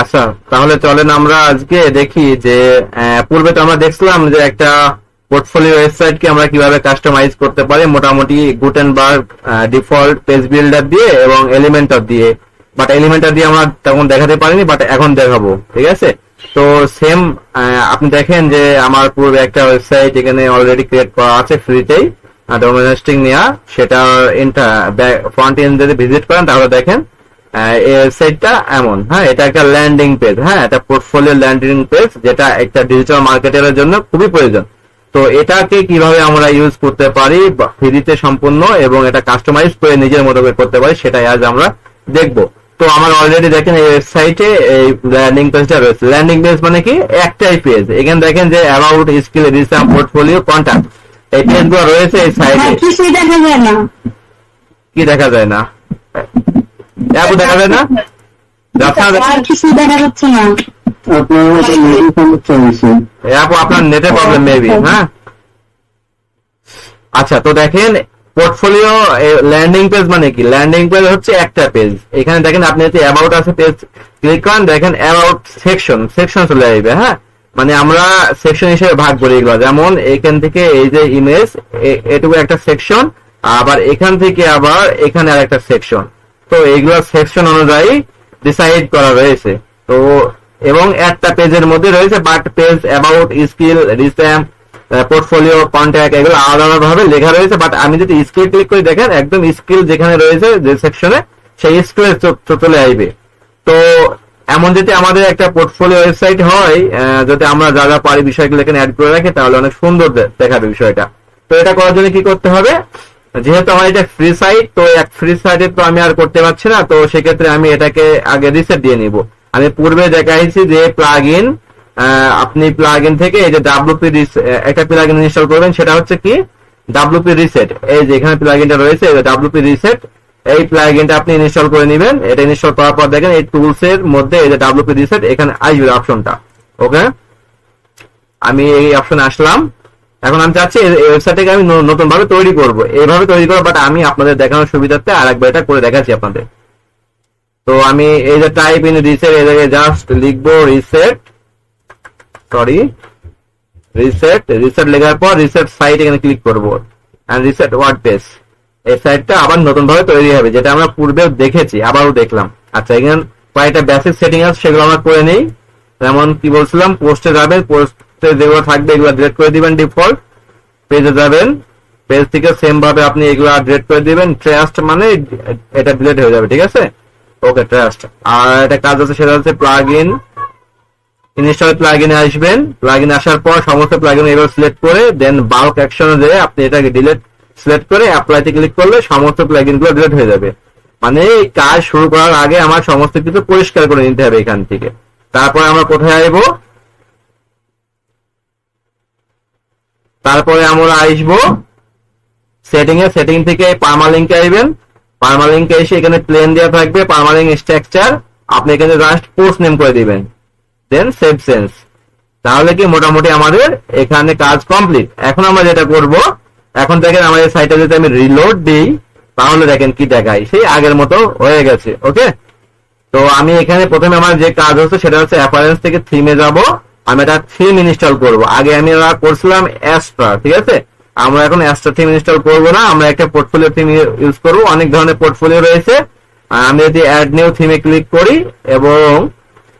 আচ্ছা, তাহলে চলেন আমরা আজকে দেখি যে পূর্বে তো আমরা দেখছিলাম যে একটা পোর্টফোলিও ওয়েবসাইটকে আমরা কিভাবে কাস্টমাইজ করতে পারি মোটামুটি গুটেনবার্গ ডিফল্ট পেজ বিল্ডার দিয়ে এবং এলিমেন্টর দিয়ে। বাট এলিমেন্টর দিয়ে আমরা তখন দেখাতে পারিনি, বাট এখন দেখাবো, ঠিক আছে? তো সেম আপনি দেখেন যে আমার পূর্বে একটা ওয়েবসাইট এখানে অলরেডি ক্রিয়েট করা আছে ফ্রিতেই, ডোমেইন হোস্টিং নেওয়া, সেটা ফ্রন্ট এন্ড যদি ভিজিট করেন তাহলে দেখেন এই ওয়েবসাইটটা এমন। হ্যাঁ, এটা একটা ল্যান্ডিং পেজ, হ্যাঁ, এটা পোর্টফোলিও ল্যান্ডিং পেজ, যেটা একটা ডিজিটাল মার্কেটারের জন্য খুবই প্রয়োজন। তো এটাকে কিভাবে আমরা ইউজ করতে পারি ফ্রিতে সম্পূর্ণ এবং এটা কাস্টমাইজ করে নিজের মতো করে করতে পারি, সেটাই আজ আমরা দেখব। তো আমার অলরেডি দেখেন এই ওয়েবসাইটে এই ল্যান্ডিং পেজটা রয়েছে। ল্যান্ডিং পেজ মানে কি? একটাই পেজ। এখানে দেখেন যে about, skill, research, portfolio, contact, এই পেজগুলো রয়েছে এই সাইটে। কিছুই দেখা যায় না। কি দেখা যায় না? অ্যাপও দেখা যায় না? আর কিছুই দেখা যাচ্ছে না। আপনার নেটের প্রবলেম মেবি। হ্যাঁ, আচ্ছা, তো দেখেন পোর্টফোলিও ল্যান্ডিং পেজ মানে কি? ল্যান্ডিং পেজ হচ্ছে একটা পেজ। এখানে দেখেন আপনি যদি অ্যাবাউট আছে পেজ ক্লিক করেন, দেখেন অ্যাবাউট সেকশন চলে আসবে। হ্যাঁ, মানে আমরা সেকশন হিসেবে ভাগ করি এগুলো। যেমন এখান থেকে এই যে ইমেজ, এটুকু একটা সেকশন, আবার এখান থেকে আবার এখানে আর একটা সেকশন। তো এইগুলো সেকশন অনুযায়ী ডিসাইড করা রয়েছে। তো এবং একটা পেজের মধ্যে রয়েছে, but page about, skill, resume, portfolio, contact, এগুলো আলাদা আলাদা ভাবে লেখা রয়েছে। বাট আমি যদি স্কিল ক্লিক করি, দেখেন একদম স্কিল যেখানে রয়েছে যে সেকশনে, সেই স্কিলে চলে আসবে। তো এমন যদি আমাদের একটা পোর্টফোলিও ওয়েবসাইট হয়, যদি আমরা যা যা পারি বিষয়গুলো এখানে অ্যাড করে রাখি, তাহলে অনেক সুন্দর দেখাবে বিষয়টা। তো এটা করার জন্য কি করতে হবে? যেহেতু আমার এটা ফ্রি সাইট, তো এক ফ্রি সাইটে তো আমি আর করতে পারছি না, তো সেক্ষেত্রে আমি এটাকে আগে রিসেট দিয়ে নিব। আমি পূর্বে দেখাইছি যে প্লাগইন, আপনি প্লাগইন থেকে এই যে ডাব্লিউপি একটা প্লাগইন ইনস্টল করবেন, সেটা হচ্ছে কি ডাব্লিউপি রিসেট। এই যে এখানে প্লাগইনটা রয়েছে, এই ডাব্লিউপি রিসেট, এই প্লাগইনটা আপনি ইনস্টল করে নেবেন। এটা ইনস্টল করার পর দেখেন এই টুলস এর মধ্যে এই যে ডাব্লিউপি রিসেট এখানে আসবে অপশনটা। ওকে, আমি এই অপশনে আসলাম। এখন আমি চাচ্ছি এই ওয়েবসাইটটাকে আমি নতুন ভাবে তৈরি করব, এইভাবে তৈরি করব, বাট আমি আপনাদের দেখানোর সুবিধার্থে আরেকবার এটা করে দেখাচ্ছি আপনাদের। তো আমি এই যে টাইপ ইন রিসেট, এই জায়গায় জাস্ট লিখবো রিসেট লেখার পর রিসেট সাইট এখানে ক্লিক করবো, এন্ড রিসেট ওয়ার্ড পেজ। এই সাইটটা আবার নতুন ভাবে তৈরি হবে, যেটা আমরা পূর্বেও দেখেছি, আবারও দেখলাম। আচ্ছা, এখানে কয়েকটা বেসিক সেটিং আছে, সেগুলো আমরা করে নেই। যেমন কি বলছিলাম, পোস্টে যাবেন, পোস্টে যেগুলো থাকবে এগুলো ডিলিট করে দিবেন ডিফল্ট। পেজে যাবেন, পেজ থেকে সেম ভাবে আপনি এগুলো ডিলিট করে দিবেন। ট্রাস্ট মানে এটা ডিলিট হয়ে যাবে, ঠিক আছে? ওকে, ট্রাস্ট। আর একটা কাজ আছে, সেটা হচ্ছে প্লাগইন ইনস্টল। প্লাগইনে আসবেন, প্লাগইনে আসার পর সমস্ত প্লাগইন এবার সিলেক্ট করে দেন বাল্ক অ্যাকশনে যেয়ে আপনি এটাকে ডিলিট সিলেক্ট করে অ্যাপ্লাইতে ক্লিক করলে সমস্ত প্লাগইন গুলো ডিলিট হয়ে যাবে। মানে কাজ শুরু করার আগে আমার সমস্ত কিছু পরিষ্কার করে নিতে হবে এখান থেকে। তারপরে আমরা কোথায় আসবো? তারপরে আমরা আসবো সেটিং থেকে পার্মালিঙ্কে আসবেন। পার্মালিঙ্কে এসে এখানে প্লেন দেওয়া থাকবে, পার্মালিঙ্ক স্ট্রাকচার, আপনি এখানে জাস্ট পোস্ট নেম করে দিবেন, দেন সেভ চেঞ্জ। তাহলে কি মোটামুটি আমাদের এখানে কাজ কমপ্লিট। এখন আমরা যেটা করব, এখন দেখেন আমাদের সাইটে যদি আমি রিলোড দিই, তাহলে দেখেন কি দেখায়, সেই আগের মতো হয়ে গেছে। ওকে, তো আমি এখানে প্রথমে আমার যে কাজ হচ্ছে সেটা হচ্ছে অ্যাপারেন্স থেকে থিমে যাব। আমি একটা থিম ইনস্টল করব। আগে আমি করছিলাম অ্যাস্ট্রা, ঠিক আছে? আমরা এখন অ্যাস্ট্রা থিম ইনস্টল করব না, আমরা একটা পোর্টফোলিও থিম ইউজ করব। অনেক ধরনের পোর্টফোলিও রয়েছে। আমি যদি অ্যাড নিউ থিমে ক্লিক করি এবং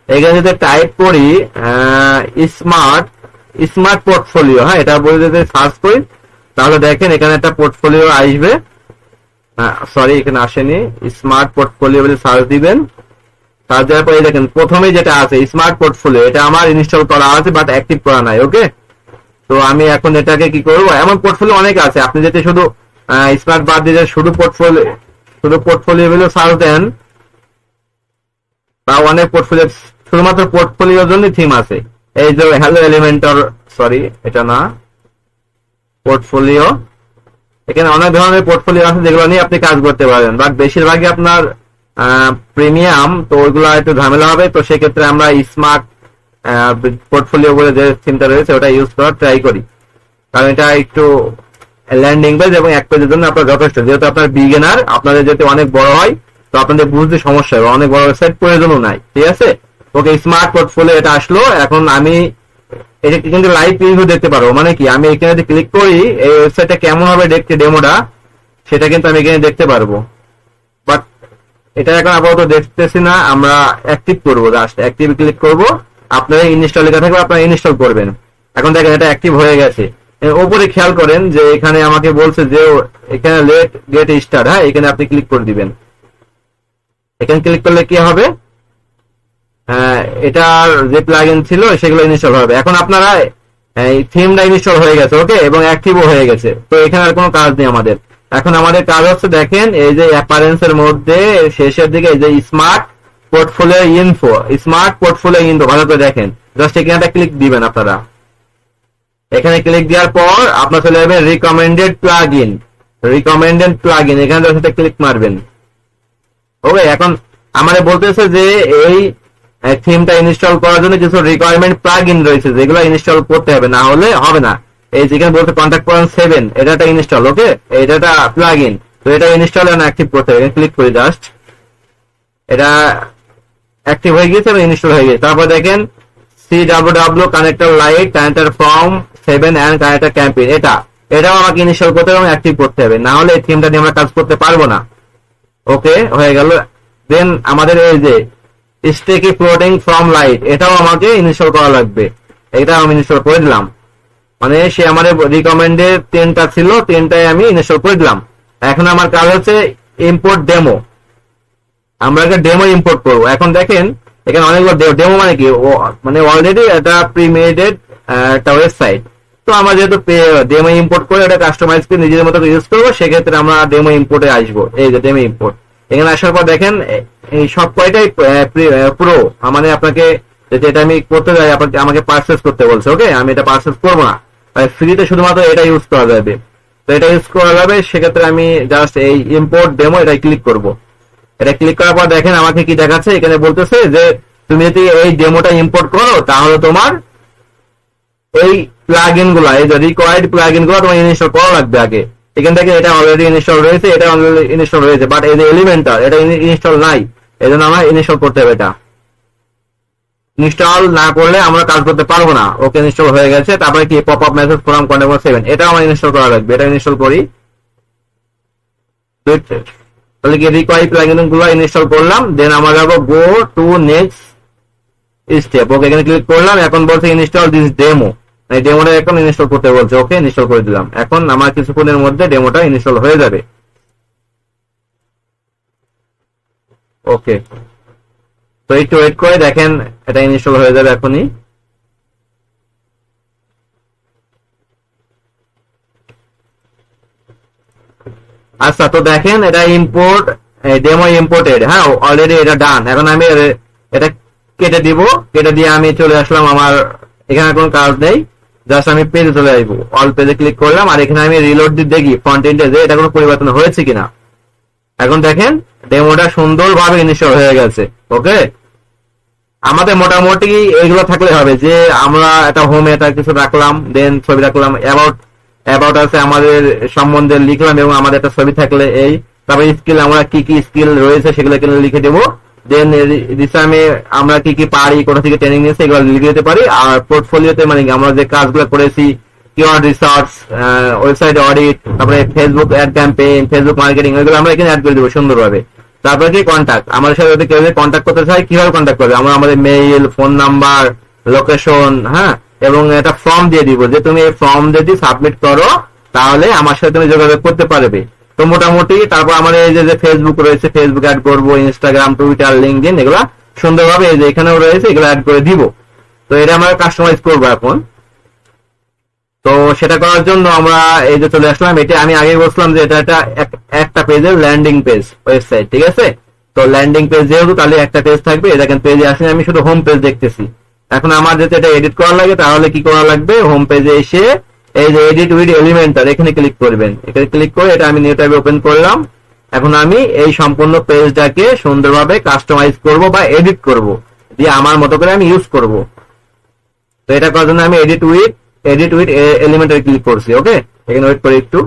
এখানে যদি টাইপ করি স্মার্ট পোর্টফোলিও, হ্যাঁ, এটা বলে যদি সার্চ করি, তাহলে দেখেন এখানে একটা পোর্টফোলিও আসবে। সরি, এখানে আসেনি। স্মার্ট পোর্টফোলিও বলে সার্চ দিবেন। সার্চ দেওয়ার পরে দেখেন প্রথমে যেটা আছে স্মার্ট পোর্টফোলিও, এটা আমার ইনস্টল করা আছে বাট অ্যাক্টিভ করা নাই। ওকে, তো আমি এখন এটাকে কি করবো? এমন পোর্টফোলিও অনেক আছে, আপনি যদি শুধু স্মার্ট বাদ দিয়ে শুধু পোর্টফোলিও বলে সার্চ দেন, বা অনেক পোর্টফোলিও, শুধুমাত্র পোর্টফোলিওর জন্য থিম আছে। এই যে হ্যালো এলিমেন্টর, সরি এটা না, পোর্টফোলিও। এখানে অনেক ধরনের পোর্টফোলিও আছে যেগুলো নিয়ে আপনি কাজ করতে পারেন, বাট বেশিরভাগই আপনার প্রিমিয়াম, তো ওইগুলো একটু ঝামেলা হবে। তো সেক্ষেত্রে আমরা স্মার্ট পোর্টফোলিও বলে যে থিমটা রয়েছে ওটা ইউজ করার ট্রাই করি, কারণ এটা একটু ল্যান্ডিং পেজ এবং এক পেজের জন্য আপনার যথেষ্ট। যেহেতু আপনার বিগিনার, আপনাদের যদি অনেক বড় হয় তো আপনাদের বুঝতে সমস্যা হবে, অনেক বড় ওয়েবসাইট প্রয়োজনও নাই, ঠিক আছে? তো ওকে, স্মার্ট পোর্টফোলিও এটা আসলো। এখন আমি এটা কিন্তু লাইভ প্রিভিউ দেখতে পারবো, মানে কি আমি এখানে যদি ক্লিক করি এই ওয়েবসাইটটা কেমন হবে দেখতে ডেমোটা, সেটা কিন্তু আমি এখানে দেখতে পারবো। বাট এটা এখন আপাতত দেখতেছি না, আমরা অ্যাক্টিভ করবো, জাস্ট অ্যাক্টিভ ক্লিক করব। আপনারা ইনস্টল লেখা থাকবে, আপনারা ইনস্টল করবেন। এখন দেখেন এটা অ্যাক্টিভ হয়ে গেছে। উপরে খেয়াল করেন যে এখানে আমাকে বলছে যে এখানে লেট গেট স্টার্ট, হ্যাঁ এখানে আপনি ক্লিক করে দিবেন। এখানে ক্লিক করলে কি হবে, এটার যে প্লাগইন ছিল সেগুলো ইনস্টল হবে। এখন আপনারা এই থিমটা ইনস্টল হয়ে গেছে, ওকে, এবং অ্যাক্টিভও হয়ে গেছে। তো এখানে আর কোনো কাজ নেই আমাদের। এখন আমাদের কাজ হচ্ছে দেখেন এই যে অ্যাপারেন্সের মধ্যে শেষের দিকে এই যে smart portfolio info, smart portfolio info ভালো করে দেখেন, জাস্ট এখানে একটা ক্লিক দিবেন আপনারা। এখানে ক্লিক দেওয়ার পর আপনার চলে যাবে রিকমেন্ডেড প্লাগইন, রিকমেন্ডেড প্লাগইন, এখানে জাস্ট ক্লিক মারবেন। ওকে, এখন আমাদের বলতেছে যে এই থিমটা ইনস্টল করার জন্য কিছু রিকোয়ারমেন্ট প্লাগইন রয়েছে যেগুলো ইনস্টল করতে হবে, না হলে হবে না। এই যেখানে বলতে কন্টাক্ট পয়েন্ট 7 এটা একটা ইনস্টল, ওকে, এটা একটা প্লাগইন। তো এটা ইনস্টল এন্ড অ্যাক্টিভ করতে হবে, ক্লিক করে জাস্ট এটা অ্যাক্টিভ হয়ে গেছে এবং ইনস্টল হয়ে গেছে। তারপর দেখেন CWW connector light connector form 7 and connector campaign, এটাও আমাকে ইনস্টল করতে হবে এবং অ্যাক্টিভ করতে হবে, না হলে এই থিমটা নিয়ে আমরা কাজ করতে পারবো না। ওকে, হয়ে গেল। দেন আমাদের এই যে স্টেকি ফ্লোটিং ফ্রম লাইট, এটাও আমাকে ইনস্টল করা লাগবে, এটা আমি ইনস্টল করে দিলাম। মানে সে আমাদের রিকমেন্ডেড 10টা ছিল, 10টাই আমি ইনস্টল করে দিলাম। এখন আমার কাজ হচ্ছে ইম্পোর্ট ডেমো, আমরা একটা ডেমো ইম্পোর্ট করবো। এখন দেখেন এখানে অনেকগুলো ডেমো, মানে কি মানে অলরেডি এটা প্রিমেডেড একটা ওয়েবসাইট। তো আমরা যেহেতু ডেমো ইম্পোর্ট করে এটা কাস্টমাইজ করে নিজের মতো ইউজ করবো, সেক্ষেত্রে আমরা ডেমো ইম্পোর্টে আসবো। এই যে ডেমো ইম্পোর্ট, এখানে আসার পর দেখেন এই সব কয়টাই প্রো, মানে আপনাকে যেটা আমি করতে যাই আপনাকে আমাকে পারচেস করতে বলছে। ওকে, আমি এটা পারচেস করবো না, ফ্রিতে শুধুমাত্র এটা ইউজ করা যাবে। তো এটা ইউজ করা যাবে, সেক্ষেত্রে আমি জাস্ট এই ইম্পোর্ট ডেমো এটা ক্লিক করব। এটা ক্লিক করার পর দেখেন আমাকে কি দেখাচ্ছে, এখানে বলতেছে যে তুমি যদি এই ডেমোটা ইম্পোর্ট করো তাহলে তোমার এই প্লাগইন গুলা, এই যে রিকোয়ার্ড প্লাগইন গুলো তোমার ইনস্টল করা লাগবে আগে। এখান থেকে এটা অলরেডি ইনস্টল রয়েছে, এটা অলরেডি ইনস্টল রয়েছে, বাট এই যে এলিমেন্টার এটা ইনস্টল নাই, এই জন্য আমরা ইনস্টল করতে হবে। এটা ইনস্টল না করলে আমরা কাজ করতে পারবো না। ওকে, ইনস্টল হয়ে গেছে। তারপরে কি pop up message from contact 7, এটা আমার ইনস্টল করা লাগবে, এটা ইনস্টল করি। তাহলে কি রিকোয়ার্ড প্লাগইন গুলো ইনস্টল করলাম। দেন আমরা যাবো গো টু নেক্সট স্টেপ। ওকে, এখানে ক্লিক করলাম। এখন বলছে ইনস্টল দিস ডেমো, এই ডেমোটা এখন ইনস্টল করতে বলছে। ওকে, ইনস্টল করে দিলাম। এখন আমার কিছুক্ষণের মধ্যে ডেমোটা ইনস্টল হয়ে যাবে। ওকে, তো একটু ওয়েট করে দেখেন এটা ইনস্টল হয়ে যাবে এখনই। আচ্ছা, তো দেখেন এটা ইম্পোর্ট ডেমো ইম্পোর্টেড, হ্যাঁ অলরেডি এটা ডান। এখন আমি এটা কেটে দিব, কেটে দিয়ে আমি চলে আসলাম আমার এখানে কোনো কাজ নেই, জাস্ট আমি পেজে চলে আসবো। অল পেজে ক্লিক করলাম, আর এখানে আমি রিলোড দিয়ে দেখি ফ্রন্ট এন্ডে যে এটা কোনো পরিবর্তন হয়েছে কিনা। এখন দেখেন ডেমোটা সুন্দরভাবে ইনস্টল হয়ে গেছে। ওকে, আমাদের মোটামুটি এইগুলো থাকলে হবে যে আমরা একটা হোমে এটা কিছু রাখলাম, দেন ছবি রাখলাম, অ্যাবাউট আছে আমাদের সম্বন্ধে লিখলাম, এবং আমাদের একটা ছবি থাকলে এই, তারপরে স্কিল আমরা কি কি স্কিল রয়েছে সেগুলো এখানে লিখে দেবো। দেন রিসার্চে আমরা কি কি পারি, কোথা থেকে ট্রেনিং নিয়েছি এগুলো লিখে দিতে পারি। আর পোর্টফোলিওতে মানে আমরা যে কাজগুলো করেছি, কিওয়ার্ড রিসার্চ, ওয়েবসাইট অডিট, তারপরে Facebook ad campaign, Facebook marketing, এগুলো আমরা এখানে অ্যাড করে দেবো সুন্দরভাবে। তারপরে কি কন্ট্যাক্ট, আমাদের সাথে যদি কেউ কন্ট্যাক্ট করতে চায় কিভাবে কন্ট্যাক্ট করবে, আমরা আমাদের মেইল, ফোন নাম্বার, লোকেশন, হ্যাঁ, এবং একটা ফর্ম দিয়ে দিব যে তুমি এই ফর্ম যদি সাবমিট করো তাহলে আমার সাথে তুমি যোগাযোগ করতে পারবে। তো মোটামুটি তারপর আমাদের এই যে ফেসবুক রয়েছে, ফেসবুক অ্যাড করবো, ইনস্টাগ্রাম, টুইটার, লিঙ্কডইন, এগুলা সুন্দরভাবে এই যে এখানেও রয়েছে, এগুলো অ্যাড করে দিব। তো এটা আমরা কাস্টমাইজ করবো এখন। তো সেটা করার জন্য আমরা এই যে চলে আসলাম। এটা আমি আগে বলছিলাম যে এটা একটা পেজের ল্যান্ডিং পেজ ওয়েবসাইট, ঠিক আছে। তো ল্যান্ডিং পেজ যেহেতু তাহলে একটা পেজ থাকবে, এটা দেখেন পেজে আসেনি, আমি শুধু হোম পেজ দেখতেছি। এখন আমার যদি এটা এডিট করা লাগে তাহলে কি করা লাগবে, হোম পেজে এসে এই যে এডিট উইথ এলিমেন্টার এখানে ক্লিক করবেন। এখানে ক্লিক করে এটা আমি নিউ ট্যাবে ওপেন করলাম। এখন আমি এই সম্পূর্ণ পেজটাকে সুন্দরভাবে কাস্টমাইজ করব বা এডিট করব, দিয়ে আমার মতো করে আমি ইউজ করব। তো এটা করার জন্য আমি এডিট উইথ এলিমেন্টার ক্লিক করছি। ওকে, এখানে ওয়েট করি একটু।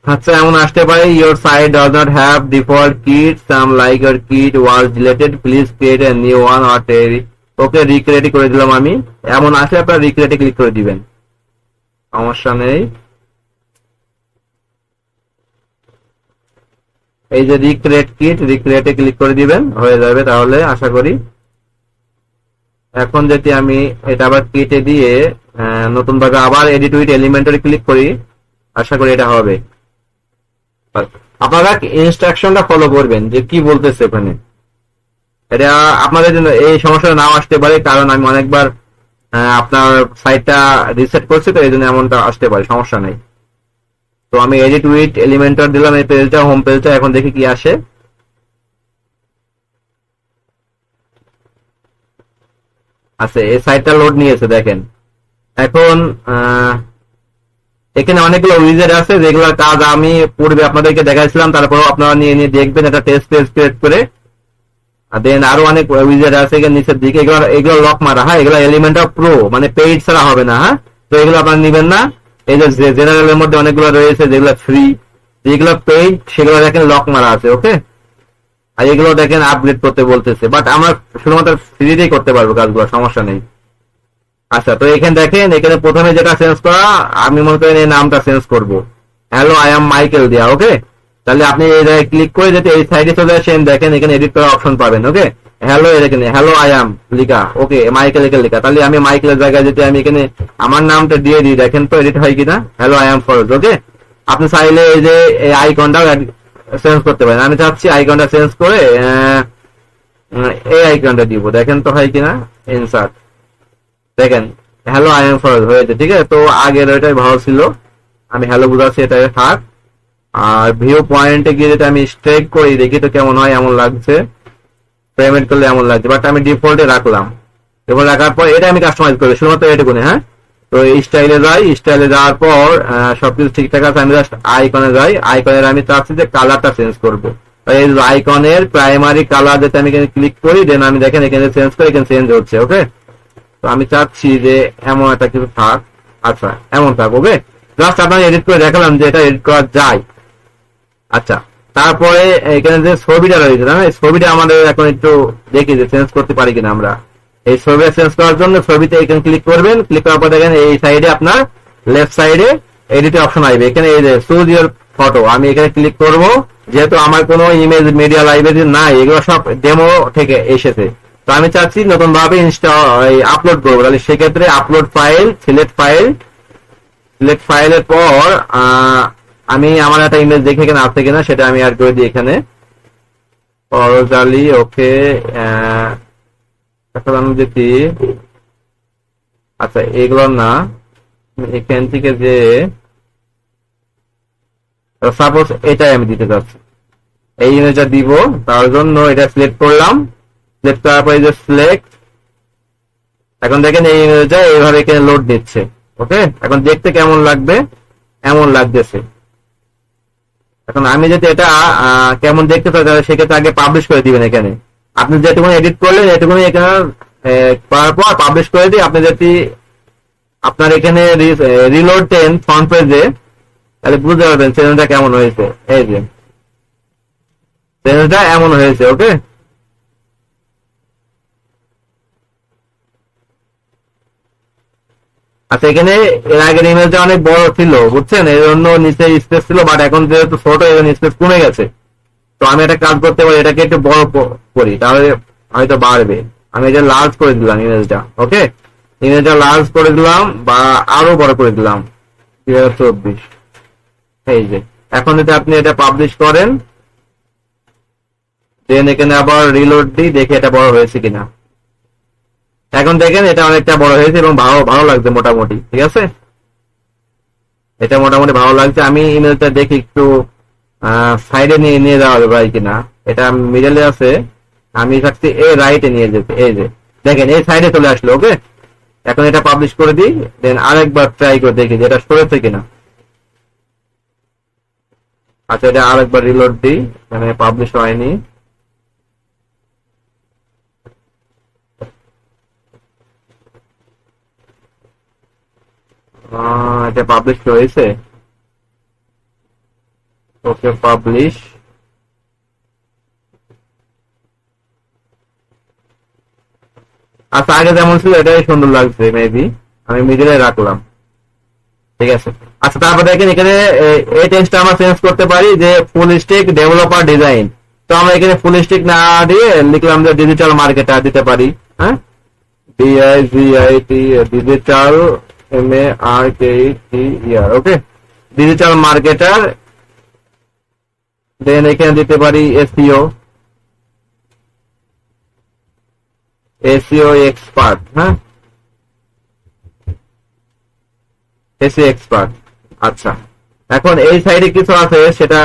আচ্ছা, এমন আসতে পারে your site does not have default kit, some like your kit was deleted, please create a new one or okay recreate করে দিলাম আমি। এমন আসলে আপনারা রিক্রিয়েটে ক্লিক করে দিবেন, সমস্যা নেই। এই যে রিক্রিয়েট কিট, রিক্রিয়েটে ক্লিক করে দিবেন, হয়ে যাবে তাহলে আশা করি। এখন যদি আমি এটা আবার কিটে দিয়ে নতুন ভাবে আবার এডিট উইথ এলিমেন্টরে ক্লিক করি, আশা করি এটা হবে। আপনারা ইনস্ট্রাকশনটা ফলো করবেন যে কি বলতেছে ওখানে। এটা আপনাদের জন্য এই সমস্যাটা নাও আসতে পারে, কারণ আমি অনেকবার আপনার সাইটটা রিসেট করছি, তো এই জন্য এমনটা আসতে পারে, সমস্যা নেই। তো আমি এডিট উইথ এলিমেন্টর দিলাম এই পেজটা, হোম পেজটা। এখন দেখি কি আসে। আচ্ছা, এই সাইটটা লোড নিয়েছে দেখেন। এখন এখানে অনেকগুলো উইজার্ড আছে যেগুলোর কাজ আমি পূর্বে আপনাদেরকে দেখাইছিলাম, তারপরেও আপনারা নিয়ে নিয়ে দেখবেন এটা টেস্ট পেজ ক্রিয়েট করে। দেন আরো অনেক উইজার্ড আছে এখানে নিচের দিকে, এগুলো লক মারা। হ্যাঁ, এগুলো এলিমেন্ট অফ প্রো, মানে পেইড ছাড়া হবে না। হ্যাঁ, তো এগুলো আপনারা নিবেন না। এই যে জেনারেলের মধ্যে অনেকগুলো রয়েছে যেগুলো ফ্রি, যেগুলো পেইড সেগুলো দেখেন লক মারা আছে। ওকে, আর এগুলো দেখেন আপগ্রেড করতে বলতেছে, বাট আমরা শুধুমাত্র ফ্রিতেই করতে পারবো কাজগুলো, সমস্যা নেই। আচ্ছা, তো এখানে দেখেন, এখানে প্রথমে যেটা চেঞ্জ করা, আমি মনে করেন এই নামটা চেঞ্জ করব, হ্যালো আই এম মাইকেল দেয়া। ওকে, তাহলে আপনি এই জায়গায় ক্লিক করে যদি এই সাইডে চলে আসেন, দেখেন এখানে এডিট করার অপশন পাবেন। ওকে, হ্যালো, এখানে হ্যালো আই এম লিখা, ওকে মাইকেল এখানে লেখা। তাহলে আমি মাইকেলের জায়গায় যদি আমি এখানে আমার নামটা দিয়ে দিই, দেখেন তো এডিট হয় কিনা, হ্যালো আই এম ফরজ। ওকে, আপনি চাইলে এই যে এই আইকনটাও চেঞ্জ করতে পারেন। আমি চাচ্ছি আইকনটা চেঞ্জ করে এই আইকনটা দিব, দেখেন তো হয় কিনা। ইনসার্ট, দেখেন হ্যালো আই এম ফরজ হয়েছে। ঠিক আছে, তো আগের ওইটাই ভালো ছিল, আমি হ্যালো বুঝাচ্ছি, এটাই থাক। আর ভিউ পয়েন্টে গিয়ে যদি আমি স্ট্রেক করি, দেখি তো কেমন হয়। এমন লাগছে, পেমেন্ট করলে এমন লাগছে, বাট আমি ডিফল্টে রাখলাম। ডিফল্ট রাখার পর এটা আমি কাস্টমাইজ করি শুধুমাত্র এটুকুনি। হ্যাঁ, তো স্টাইলে যাই, স্টাইলে যাওয়ার পর সবকিছু ঠিকঠাক আছে, আমি জাস্ট আইকনে যাই। আইকনের আমি চাচ্ছি যে কালারটা চেঞ্জ করবো। এই আইকনের প্রাইমারি কালার যেটা আমি এখানে ক্লিক করি, দেন আমি দেখেন এখানে চেঞ্জ করি, এখানে চেঞ্জ হচ্ছে। ওকে, তো আমি চাচ্ছি যে এমন একটা কিছু থাক। আচ্ছা, এমন থাক। ওকে, জাস্ট আপনাকে এডিট করে দেখালাম যে এটা এডিট করা যায়। আচ্ছা, তারপরে এখানে যে ছবিটা রয়েছে না, এই ছবিটা আমাদের এখন একটু দেখি যে চেঞ্জ করতে পারি কিনা আমরা। এই ছবিটা চেঞ্জ করার জন্য ছবিতে এখানে ক্লিক করবেন। ক্লিক করার পর দেখেন এই সাইডে আপনার লেফট সাইডে এডিট অপশন আসবে। এখানে এই যে চুজ ইউর ফটো, আমি এখানে ক্লিক করব। যেহেতু আমার কোনো ইমেজ মিডিয়া লাইব্রেরি নাই, এগুলো সব ডেমো থেকে এসেছে, তো আমি চাচ্ছি নতুন ভাবে আপলোড করবো। তাহলে সেক্ষেত্রে upload file, select file, select ফাইলের পর আমি আমার একটা ইমেজ দেখে এখানে আছে কিনা সেটা আমি অ্যাড করে দিই এখানে, ফরজালি। ওকে, এখন আমি যদি, আচ্ছা এগুলো না, এখান থেকে যে সাপোজ এটাই আমি দিতে চাচ্ছি, এই ইমেজটা দিব, তার জন্য এটা সিলেক্ট করলাম। সিলেক্ট করার পরে যে সিলেক্ট, এখন দেখেন এই ইমেজটা এইভাবে এখানে লোড দিচ্ছে। ওকে, এখন দেখতে কেমন লাগবে, এমন লাগতেছে। এখন আমি যদি এটা কেমন দেখতে চাই, তাহলে সেক্ষেত্রে আগে পাবলিশ করে দিবেন। এখানে আপনি যেটুকুনি এডিট করলেন এটুকুনি এখানে করার পর পাবলিশ করে দিই। আপনি যদি আপনার এখানে রিলোড দেন ফ্রন্ট পেজে, তাহলে বুঝতে পারবেন চ্যানেলটা কেমন হয়েছে। এই যে চ্যানেলটা এমন হয়েছে। ওকে, আচ্ছা, এখানে এর আগের ইমেজটা অনেক বড় ছিল, বুঝছেন, এর জন্য নিচে স্পেস ছিল, বাট এখন যেহেতু ছোট, এখন স্পেস কমে গেছে। তো আমি একটা কাজ করতে পারি, এটাকে একটু বড় করি, তাহলে হয়তো বাড়বে। আমি এটা লার্জ করে দিলাম ইমেজটা। ওকে, ইমেজটা লার্জ করে দিলাম, বা আরো বড় করে দিলাম 2024। এই যে এখন যদি আপনি এটা পাবলিশ করেন, দেন এখানে আবার রিলোড দিই, দেখে এটা বড় হয়েছে কিনা। এখন দেখেন এটা অনেকটা বড় হয়েছে এবং ভালো ভালো লাগছে মোটামুটি। ঠিক আছে, এটা মোটামুটি ভালো লাগছে। আমি ইমেজটা দেখি একটু সাইডে নিয়ে নিয়ে যাওয়া যাবে কিনা। এটা মিডলে আছে, আমি চাচ্ছি এ রাইটে নিয়ে যেতে। এই যে দেখেন এই সাইডে চলে আসলো। ওকে, এখন এটা পাবলিশ করে দিই, দেন আরেকবার ট্রাই করে দেখি যে এটা সরেছে কিনা। আচ্ছা, এটা আরেকবার রিলোড দিই, এখানে পাবলিশ হয়নি। এটা পাবলিশ হয়েছে। ওকে পাবলিশ। আচ্ছা আগে যেমন ছিল এটাই সুন্দর লাগছে, মেবি আমি মিডিলে রাখলাম, ঠিক আছে। আচ্ছা তারপর দেখেন এখানে এই টেক্সটটা আমরা চেঞ্জ করতে পারি যে ফুল স্ট্যাক ডেভেলপার ডিজাইন। তো আমরা এখানে ফুল স্ট্যাক না দিয়ে লিখলাম যে ডিজিটাল মার্কেটার দিতে পারি, হ্যাঁ, ডিআইজিআইটি ডিজিটাল MARKETER, ওকে, ডিজিটাল মার্কেটার। দেন এখানে দিতে পারি এসইও এক্সপার্ট, হ্যাঁ, এসইও এক্সপার্ট। আচ্ছা এখন এই সাইডে কিছু আছে সেটা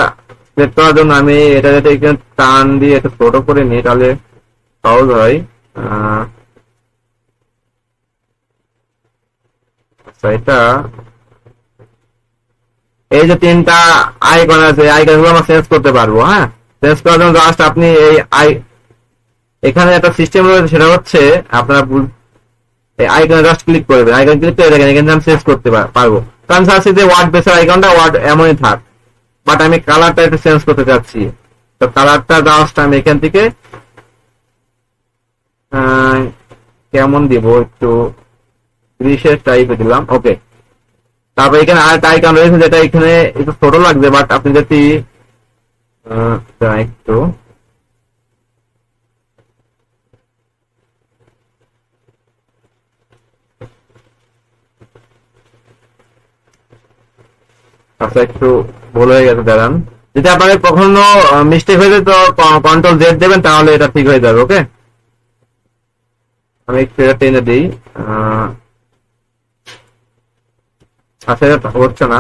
চেক করার জন্য আমি এটা যাতে এখানে টান দিয়ে একটু ছোট করে নিই তাহলে সহজ হয়। আচ্ছা এটা এই যে তিনটা আইকন আছে, আইকন গুলো আমরা চেঞ্জ করতে পারবো, হ্যাঁ। চেঞ্জ করার জন্য জাস্ট আপনি এই এখানে একটা সিস্টেম রয়েছে, সেটা হচ্ছে আপনার এই আইকনে জাস্ট ক্লিক করবেন, আইকন ক্লিক করে দেখেন এখানে আমি চেঞ্জ করতে পারবো। কারণ চাচ্ছি যে ওয়ার্ড বেসের আইকনটা ওয়ার্ড এমনই থাক, বাট আমি কালারটা একটু চেঞ্জ করতে চাচ্ছি। তো কালারটা জাস্ট আমি এখান থেকে কেমন দিব, একটু গ্রিসের টাইপে দিলাম, ওকে। তারপর এখানে আরেকটা আইকন রয়েছে যেটা এখানে একটু ছোট লাগছে, বাট আপনি যদি একটু আচ্ছা একটু ভুল হয়ে গেছে, দাঁড়ান। যদি আপনাদের কখনো মিস্টেক হয়ে যায় তো কন্ট্রোল জেড দেবেন, তাহলে এটা ঠিক হয়ে যাবে, ওকে। আমি একটু এটা টেনে দিই। আচ্ছা এটা হচ্ছে না,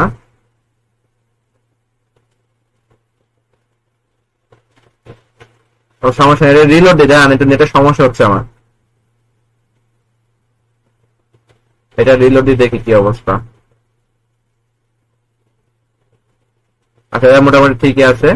সমস্যা নেই, রিলোড দিই, জানেন এটা নেটের সমস্যা হচ্ছে আমার। এটা রিলোড দিয়ে দেখি কি অবস্থা। আচ্ছা এটা মোটামুটি ঠিকই আছে।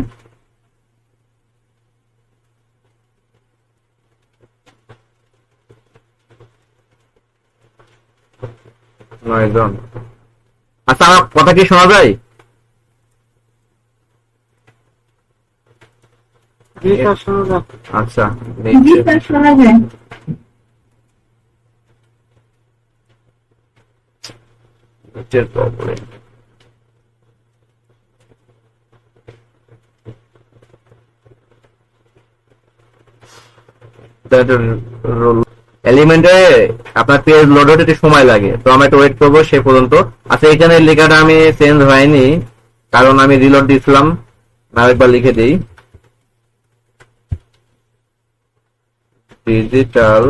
আচ্ছা আমার কথা কি শোনা যায়? আচ্ছা শোনা যায়। নেটের প্রবলেম। এলিমেন্টে আপনার পেজ লোড হতে একটু সময় লাগে, তো আমরা একটু ওয়েট করবো সে পর্যন্ত। আচ্ছা এখানে লেখাটা আমি চেঞ্জ হয়নি, কারণ আমি রিলোড দিয়েছিলাম, আরেকবার লিখে দিই, ডিজিটাল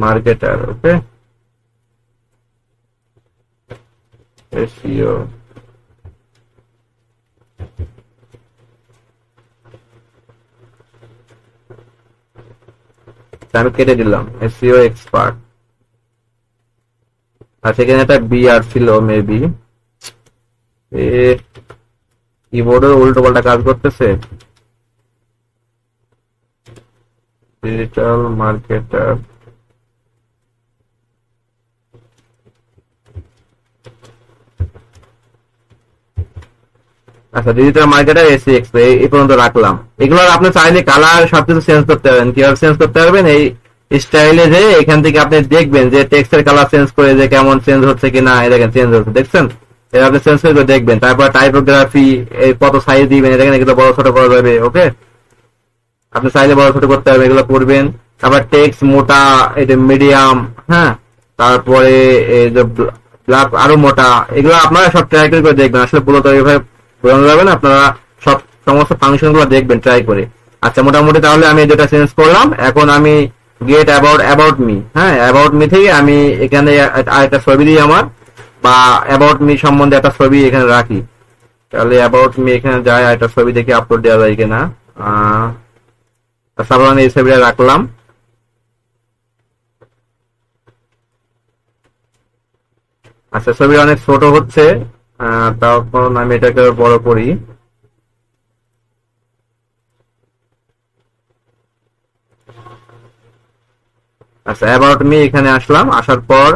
মার্কেটার, ওকে, এসইও। আমি কেটে দিলাম এসইও এক্সপার্ট। আর সেখানে একটা বিআর ছিল মেবি, কিবোর্ডের উল্টো পাল্টা কাজ করতেছে। ডিজিটাল মার্কেটার, আচ্ছা ডিজিটাল মার্কেটার এসিএক্স এই পর্যন্ত রাখলাম। এগুলো আপনি চাইলে কালার সবকিছু চেঞ্জ করতে পারবেন। কিভাবে চেঞ্জ করতে পারবেন? এই স্টাইলে যে এখান থেকে আপনি দেখবেন যে টেক্সটের কালার চেঞ্জ করে যে কেমন চেঞ্জ হচ্ছে কিনা, এই দেখেন চেঞ্জ হচ্ছে, দেখছেন? এটা আপনি চেঞ্জ করে দেখবেন। তারপর টাইপোগ্রাফি কত সাইজ দিবেন, এটা এগুলো বড় ছোট করা যাবে, ওকে। আপনি চাইলে বড় ছোট করতে পারবেন, এগুলো করবেন। তারপর টেক্সট মোটা, এটা মিডিয়াম, হ্যাঁ, তারপরে এই যে ব্ল্যাক আরো মোটা, এগুলো আপনারা সব ট্রাই করে দেখবেন। আসলে পুরোটা এইভাবে বোঝানো যাবে না, আপনারা সব সমস্ত ফাংশন গুলো দেখবেন ট্রাই করে। আচ্ছা মোটামুটি তাহলে আমি যেটা চেঞ্জ করলাম, এখন আমি গেট অ্যাবাউট মি, হ্যাঁ, অ্যাবাউট মি থেকে আমি এখানে আরেকটা ছবি দিই আমার, বা অ্যাবাউট মি সম্বন্ধে একটা ছবি এখানে রাখি। তাহলে অ্যাবাউট মি এখানে যায়, একটা ছবি দেখে আপলোড দেওয়া যায় কিনা। তারপর আমি এই ছবিটা রাখলাম। আচ্ছা ছবি অনেক ছোট হচ্ছে, তখন আমি এটাকে বড় করি। আচ্ছা অ্যাবাউট মি এখানে আসলাম, আসার পর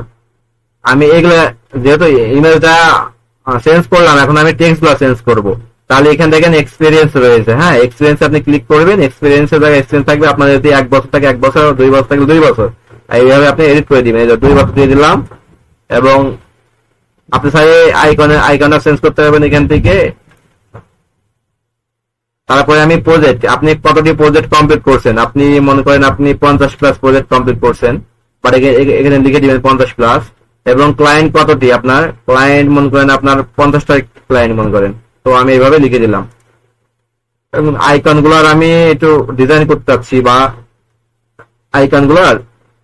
আমি এগুলা যেহেতু ইমেলটা চেঞ্জ করলাম, এখন আমি টেক্সট গুলো চেঞ্জ করব। তাহলে এখানে দেখেন এক্সপিরিয়েন্স রয়েছে, হ্যাঁ এক্সপিরিয়েন্স আপনি ক্লিক করবেন, এক্সপিরিয়েন্সের জায়গায় এক্সপিরিয়েন্স থাকবে, আপনার যদি 1 বছর থাকে 1 বছর, 2 বছর থাকলে 2 বছর, এইভাবে আপনি এডিট করে দিবেন। এই যে 2 বছর দিয়ে দিলাম, এবং আপনি চাইলে আইকনটা চেঞ্জ করতে পারবেন এখান থেকে। তারপরে আমি প্রজেক্ট, আপনি কতটি প্রজেক্ট কমপ্লিট করছেন, আপনি মনে করেন আপনি 50+ প্রজেক্ট কমপ্লিট করছেন, বাট এখানে লিখে দিবেন 50+। এবং ক্লায়েন্ট কতটি, আপনার ক্লায়েন্ট মনে করেন আপনার 50টা ক্লায়েন্ট মনে করেন, তো আমি এইভাবে লিখে দিলাম। এবং আইকন গুলার আমি একটু ডিজাইন করতে চাচ্ছি, বা আইকন গুলার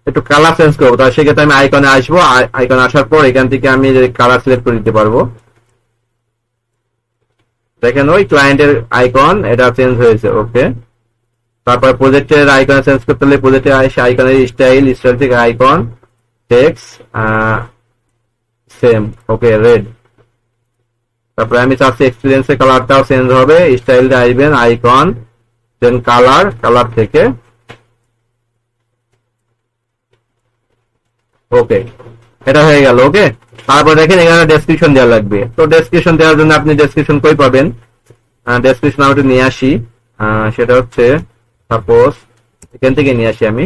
একটু কালার চেঞ্জ করবো, তাহলে সেক্ষেত্রে আমি আইকনে আসবো, আইকনে আসার পর এখান থেকে আমি কালার সিলেক্ট করে দিতে পারবো। দেখেন ওই ক্লায়েন্টের আইকন এটা চেঞ্জ হয়েছে, ওকে। তারপর প্রজেক্টের আইকন চেঞ্জ করতে হলে প্রজেক্টে আসে আইকনের স্টাইল থেকে icon text same, okay red. তারপরে আমি চাচ্ছি এক্সপিরিয়েন্সের কালারটাও চেঞ্জ হবে, স্টাইলটা আসবেন আইকন দেন কালার থেকে, ওকে এটা হয়ে গেল, ওকে। তারপর দেখেন এখানে ডেসক্রিপশন দেওয়া লাগবে, তো ডেসক্রিপশন দেওয়ার জন্য আপনি ডেসক্রিপশন কই পাবেন, ডেসক্রিপশন আমি একটু নিয়ে আসি, সেটা হচ্ছে সাপোজ এখান থেকে নিয়ে আসি আমি।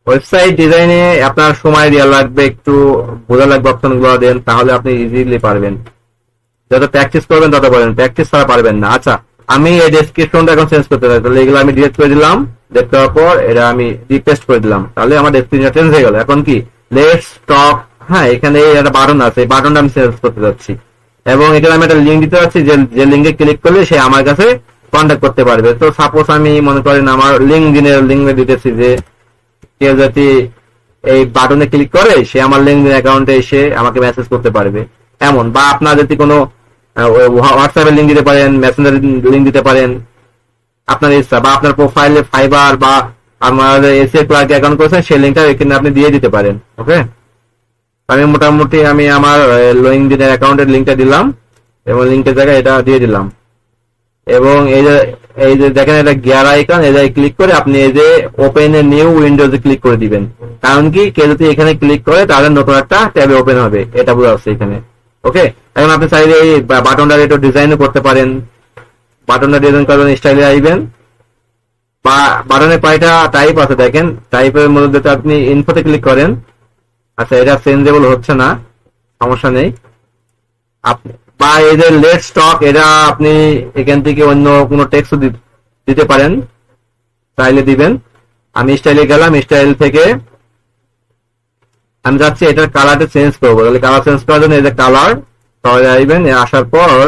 ওয়েবসাইট ডিজাইনে আপনার সময় দেওয়া লাগবে, একটু বোঝা লাগবে অপশন গুলো দেন, তাহলে আপনি ইজিলি পারবেন। যত প্র্যাকটিস করবেন তত পারবেন, প্র্যাকটিস ছাড়া পারবেন না। আচ্ছা আমি এই ডেসক্রিপশনটা এখন চেঞ্জ করতে চাই, তাহলে এগুলো আমি ডিলিট করে দিলাম, দেখতে পাওয়ার পর এটা আমি রিপেস্ট করে দিলাম, তাহলে আমার ডেসক্রিপশন চেঞ্জ হয়ে গেল। এখন কি লেটস টক, হ্যাঁ এখানে একটা বাটন আছে, এই বাটনটা আমি চেঞ্জ করতে যাচ্ছি, এবং এখানে আমি একটা লিঙ্ক দিতে যাচ্ছি, যে লিঙ্কে ক্লিক করলে সে আমার কাছে কন্ট্যাক্ট করতে পারবে। তো সাপোজ আমি মনে করেন আমার লিঙ্কডিনের লিঙ্ক দিতেছি, যে কেউ যদি এই বাটনে ক্লিক করে সে আমার লিঙ্কডিন অ্যাকাউন্টে এসে আমাকে মেসেজ করতে পারবে এমন। বা আপনার যদি কোনো হোয়াটসঅ্যাপের লিঙ্ক দিতে পারেন, মেসেঞ্জার লিঙ্ক দিতে পারেন, আপনার ইচ্ছা, বা আপনার প্রোফাইলে ফাইবার বা আমাদের এসিএ ক্লার্ক অ্যাকাউন্ট করেছেন সেই লিঙ্কটা এখানে আপনি দিয়ে দিতে পারেন, ওকে। আমি মোটামুটি আমি আমার লিঙ্কডিনের অ্যাকাউন্টের লিঙ্কটা দিলাম, এবং লিঙ্কের জায়গায় এটা দিয়ে দিলাম। এবং এই যে দেখেন এটা গিয়ার আইকন, এই জায়গায় ক্লিক করে আপনি এই যে ওপেন এ নিউ উইন্ডোজে ক্লিক করে দিবেন, কারণ কি কেউ যদি এখানে ক্লিক করে তাহলে নতুন একটা ট্যাবে ওপেন হবে, এটা বোঝা যাচ্ছে এখানে, ওকে। এখন আপনি চাইলে এই বাটনটা একটু ডিজাইনও করতে পারেন, বাটনটা ডিজাইন করবেন, স্টাইলে আইবেন, বা বাটনের কয়টা টাইপ আছে দেখেন, টাইপের মধ্যে আপনি ইনফোতে ক্লিক করেন। আচ্ছা এটা চেঞ্জেবল হচ্ছে না, সমস্যা নেই। আপনি বা এই যে লেট স্টক, এটা আপনি এখান থেকে অন্য কোনো টেক্সট দিতে পারেন, স্টাইলে দিবেন। আমি স্টাইলে গেলাম, স্টাইল থেকে আমি যাচ্ছি এটার কালারটা চেঞ্জ করবো, তাহলে কালার চেঞ্জ করার জন্য এই যে কালার তাহলে আসবেন, আসার পর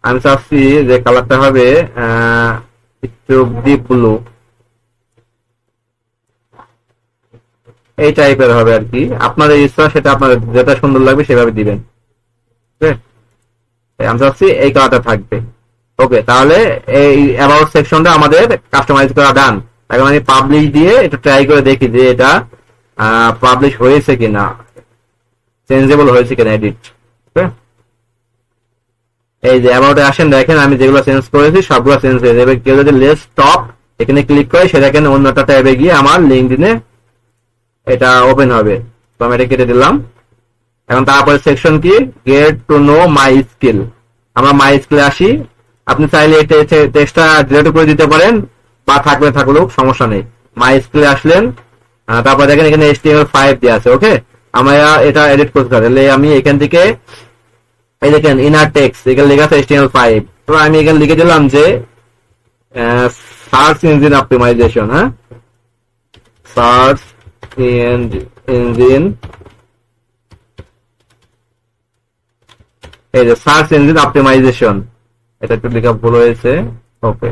আমি চাচ্ছি যে কালারটা হবে একটু ডিপ ব্লু, এই টাইপের হবে আর কি, আপনাদের ইচ্ছা সেটা আপনার যেটা সুন্দর লাগবে সেভাবে দিবেন, আমি চাচ্ছি এই কালারটা থাকবে, ওকে। তাহলে এই অ্যাবাউট সেকশনটা আমাদের কাস্টমাইজ করা ডান। এখন আমি পাবলিশ দিয়ে একটু ট্রাই করে দেখি যে এটা পাবলিশ হয়েছে কিনা, চেঞ্জেবল হয়েছে কিনা এডিট, এই যে অ্যাবাউটে আসেন, দেখেন আমি যেগুলো চেঞ্জ করেছি সবগুলো চেঞ্জ হয়ে যাবে। কেউ যদি লেস টপ এখানে ক্লিক করে সেটা এখানে অন্যটা ট্যাবে গিয়ে আমার লিঙ্কডিনে এটা ওপেন হবে, তো আমি এটা কেটে দিলাম। এখন তারপরে সেকশন কি, get to know my skill, আমরা মাই স্কিলে আসি। আপনি চাইলে এটা টেক্সটটা ডিলিট করে দিতে পারেন, বা থাকলেও সমস্যা নেই। মাই স্কিলে আসলেন, তারপর দেখেন এখানে HTML5 দেওয়া আছে, ওকে। আমরা এটা এডিট করতে পারি, তাহলে আমি এখান থেকে এই দেখেন ইনার টেক্সট এখানে লেখা আছে HTML5, তো আমি এখানে লিখে দিলাম যে সার্চ ইঞ্জিন অপটিমাইজেশন, হ্যাঁ সার্চ ইঞ্জিন, এই যে সার্চ ইঞ্জিন অপটিমাইজেশন, এটা একটু লেখা ভুল হয়েছে, ওকে।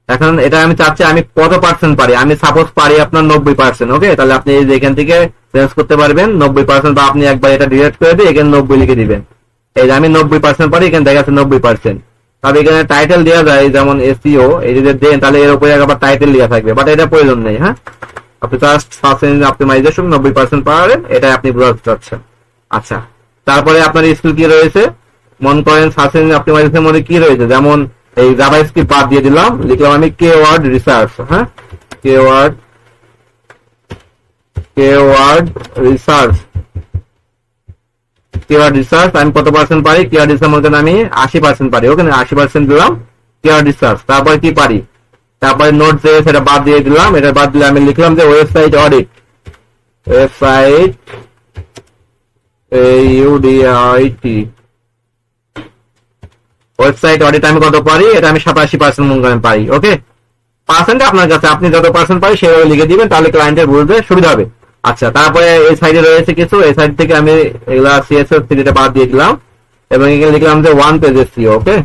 এখন এটা আমি চাচ্ছি আমি কত পার্সেন্ট পারি, আমি সাপোজ পারি আপনার 90%, ওকে। তাহলে আপনি এই যে এখান থেকে চেঞ্জ করতে পারবেন 90%, বা আপনি একবার এটা ডিলিট করে দিয়ে এখানে 90 লিখে দিবেন। এই যে আমি 90% পারি, এখানে দেখা যাচ্ছে 90%। তবে এখানে টাইটেল দেওয়া যায়, যেমন SEO, এই যে দেন তাহলে এর উপরে আবার টাইটেল দেওয়া থাকবে, বাট এটা প্রয়োজন নেই, হ্যাঁ। আপনি জাস্ট সার্চ ইঞ্জিন অপটিমাইজেশন 90% পারেন, এটা আপনি বোঝাতে চাচ্ছেন। আচ্ছা তারপরে আপনার স্কিল কি রয়েছে, মন করেন সার্চ ইঞ্জিন অপটিমাইজেশনের মধ্যে কি রয়েছে, যেমন এই জাভাস্ক্রিপ্ট বাদ দিয়ে দিলাম, লিখলাম আমি কিওয়ার্ড রিসার্চ, হ্যাঁ কিওয়ার্ড keyword research আমি কত পার্সেন্ট পারি? keyword research মধ্যে আমি 80% পারি। ওকে, 80% দিলাম keyword research। তারপর কি পারি? তারপরে নোট যে সেটা বাদ দিয়ে দিলাম। এটা বাদ দিলে আমি লিখলাম যে website audit, website AUDIT, website audit আমি কত পারি? এটা আমি 87% মূল্যায়ন পাই। ওকে, পার্সেন্ট আপনার কাছে, আপনি যত পার্সেন্ট পাই সেভাবে লিখে দিবেন, তাহলে ক্লায়েন্টের বুঝতে সুবিধা হবে। আচ্ছা, তারপরে এই সাইডে রয়েছে কিছু, এই সাইড থেকে আমি এগুলা CSS থ্রিটা বাদ দিয়ে দিলাম এবং এখানে লিখলাম যে ওয়ান পেজ SEO। ওকে,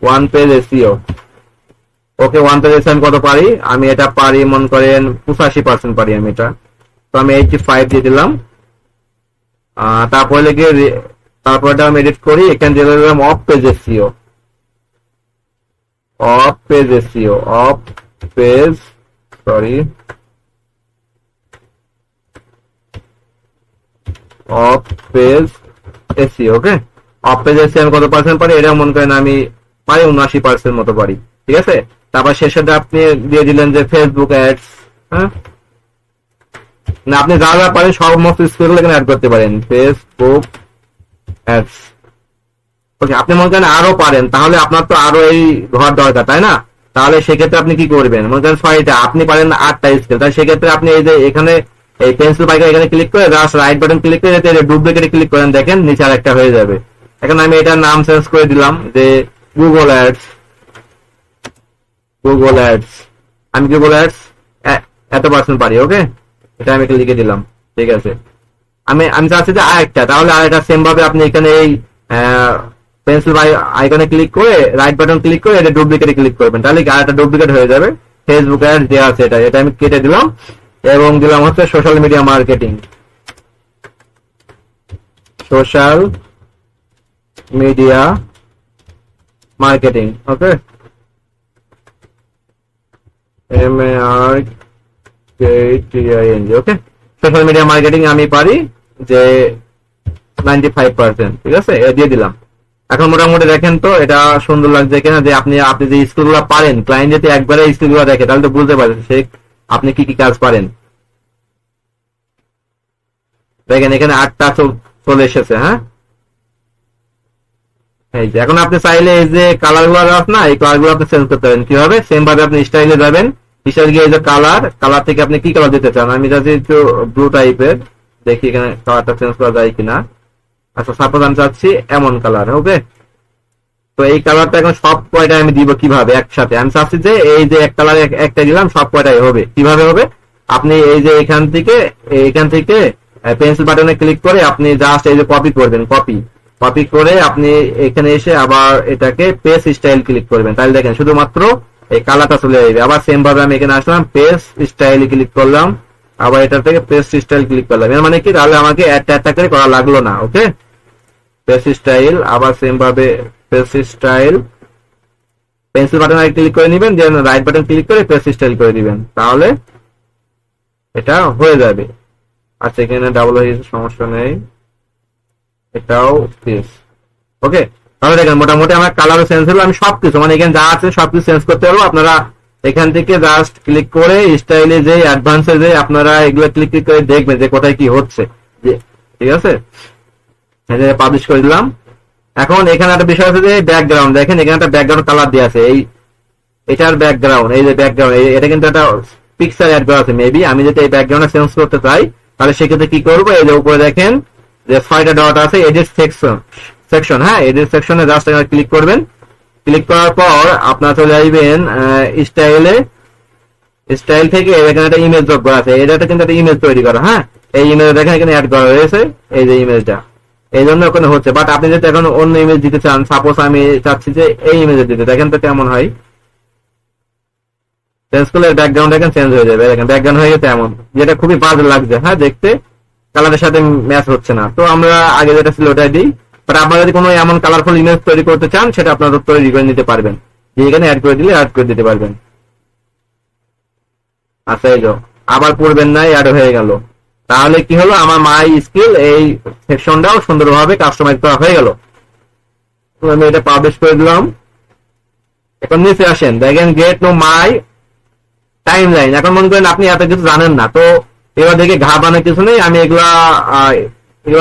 ওয়ান পেজ SEO। ওকে, ওয়ান পেজ SEO আমি কত পারি? আমি এটা পারি মনে করেন 85% পারি আমি এটা, তো আমি 85 দিয়ে দিলাম। তারপরে লিখে তারপরটা আমি এডিট করি, এখানে দিয়ে দিলাম of page SEO, of page SEO, of page of page SEO। Okay, of page SEO আমি কত পার্সেন্ট পারি? এটা মনে করেন আমি পারি 79% মতো পারি। ঠিক আছে, তারপর শেষে আপনি দিয়ে দিলেন যে ফেসবুক অ্যাডস। হ্যাঁ, না আপনি যা যা পারেন সমস্ত স্কিল এখানে অ্যাড করতে পারেন, ফেসবুক অ্যাডস। ওকে, আপনি মনে করেন আরো পারেন, তাহলে আপনার তো আরো এই ঘর দরকার, তাই না? তাহলে সেক্ষেত্রে আপনি কি করবেন? মনে করেন 6টা, আপনি পারেন 8টা স্কিল, তাই সেক্ষেত্রে আপনি এই যে এখানে এই পেন্সিল বাইকার এখানে ক্লিক করে জাস্ট রাইট বাটন ক্লিক করে ডুপ্লিকেটে ক্লিক করেন, দেখেন নিচে আর একটা হয়ে যাবে। এখন আমি এটার নাম চেঞ্জ করে দিলাম যে গুগল অ্যাডস, গুগল অ্যাডস। আমি গুগল অ্যাডস এত পার্সেন্ট পারি। ওকে, এটা আমি লিখে দিলাম। ঠিক আছে, আমি চাচ্ছি যে আরেকটা, তাহলে আরেকটা সেম ভাবে আপনি এখানে এই পেন্সিল আইকনে ক্লিক করে রাইট বাটন ক্লিক করে এটা ডুপ্লিকেটে ক্লিক করবেন, তাহলে আরেকটা ডুপ্লিকেট হয়ে যাবে। ফেসবুক অ্যাড দেওয়া আছে, এটা আমি কেটে দিলাম এবং দিলাম হচ্ছে social media marketing, social media marketing. Okay, MARKETING। Okay, social media marketing আমি পারি যে 95%। ঠিক আছে, দিয়ে দিলাম। এখন মোটামুটি দেখেন তো এটা সুন্দর লাগছে কিনা, যে আপনি যে স্কিলগুলো পারেন, ক্লায়েন্ট যদি একবারে স্কিলগুলো দেখে তাহলে তো বুঝতে পারবেন সে আপনি কি কি কাজ পারেন। দেখেন এখানে 8টা চলে এসেছে। হ্যাঁ, এই যে এখন আপনি চাইলে এই যে কালার গুলো আছে না, এই কালার গুলো আপনি চেঞ্জ করতে পারেন। কিভাবে? সেম ভাবে আপনি স্টাইলে যাবেন, স্টাইল গিয়ে এই যে কালার থেকে আপনি কি কালার দিতে চান। আমি চাচ্ছি একটু ব্লু টাইপের, দেখি এখানে কালারটা চেঞ্জ করা যায় কিনা। আচ্ছা, সাপোজ আমি চাচ্ছি এমন কালার। ওকে, তো এই কালারটা এখন সব কয়টা আমি দিব কিভাবে একসাথে? আমি চাচ্ছি যে এই যে এক কালার একটা দিলাম, সব কয়টাই হবে। কিভাবে হবে? আপনি এই যে এখান থেকে পেন্সিল বাটনে ক্লিক করে আপনি জাস্ট এই যে কপি করবেন, কপি করে আপনি এখানে এসে আবার এটাকে পেজ স্টাইল ক্লিক করবেন, তাহলে দেখেন শুধুমাত্র এই কালারটা চলে যাবে। আবার সেম ভাবে আমি এখানে আসলাম, পেজ স্টাইল ক্লিক করলাম, আবার এটা থেকে পেজ স্টাইল ক্লিক করলাম। এর মানে কি? তাহলে আমাকে একটা করে করা লাগলো না। ওকে, পেজ স্টাইল, আবার সেম ভাবে page style, pencil button click করে নেবেন, দেন রাইট বাটন ক্লিক করে পেজ স্টাইল করে দিবেন, তাহলে এটা হয়ে যাবে। আচ্ছা, এখানে ডাবল হয়ে গেছে, সমস্যা নেই, এটাও পেজ। ওকে, তাহলে দেখেন মোটামুটি আমার কালারও চেঞ্জ হলো। আমি সবকিছু মানে এখানে যা আছে সবকিছু চেঞ্জ করতে পারবো। আপনারা এখান থেকে জাস্ট ক্লিক করে স্টাইলে যে অ্যাডভান্সে যে আপনারা এগুলো ক্লিক করে দেখবেন যে কোথায় কি হচ্ছে। ঠিক আছে, পাবলিশ করে দিলাম। এখন এখানে একটা বিষয় আছে যে ব্যাকগ্রাউন্ড, দেখেন এখানে একটা ব্যাকগ্রাউন্ড কালার দেওয়া আছে, এটার ব্যাকগ্রাউন্ড, এই যে ব্যাকগ্রাউন্ড, এটা কিন্তু একটা পিকচার অ্যাড করা আছে। মেবি আমি যদি এই ব্যাকগ্রাউন্ডটা চেঞ্জ করতে চাই, তাহলে সেক্ষেত্রে কি করবো? এই যে উপরে দেখেন যে 6টা ডট আছে, এডিট সেকশন। হ্যাঁ, এডিট সেকশনে জাস্ট এখানে ক্লিক করবেন। ক্লিক করার পর আপনারা চলে আসবেন স্টাইল থেকে এখানে একটা ইমেজ যোগ করা আছে, এটা কিন্তু একটা ইমেজ তৈরি করা। হ্যাঁ, এই ইমেজ দেখেন এখানে অ্যাড করা হয়েছে, এই যে ইমেজটা, এই জন্য ওখানে হচ্ছে। বাট আপনি যদি এখন অন্য ইমেজ দিতে চান, সাপোজ আমি চাচ্ছি যে এই ইমেজে দিতে, দেখেন তো কেমন হয়। চেঞ্জ করলে ব্যাকগ্রাউন্ড এখন চেঞ্জ হয়ে যাবে। দেখেন ব্যাকগ্রাউন্ড হয়ে গেছে এমন, যেটা খুবই বাজে লাগছে। হ্যাঁ, দেখতে কালারের সাথে ম্যাচ হচ্ছে না। তো আমরা আগে যেটা ছিল ওটাই দিই। বাট আপনারা যদি কোনো এমন কালারফুল ইমেজ তৈরি করতে চান, সেটা আপনারা তৈরি করে নিতে পারবেন, যে এখানে অ্যাড করে দিলে অ্যাড করে দিতে পারবেন। আচ্ছা, এই যে আবার পড়বেন না, অ্যাড হয়ে গেল। তাহলে কি হলো? আমার মাই স্কিল এই সেকশনটাও সুন্দরভাবে কাস্টমাইজ করা হয়ে গেল। আমি এটা পাবলিশ করে দিলাম। এখন নিচে আসেন, দেখেন get know my timeline. এখন মনে করেন আপনি এত কিছু জানেন না, তো এবার দেখে ঘাবানোর কিছু নেই, আমি এগুলা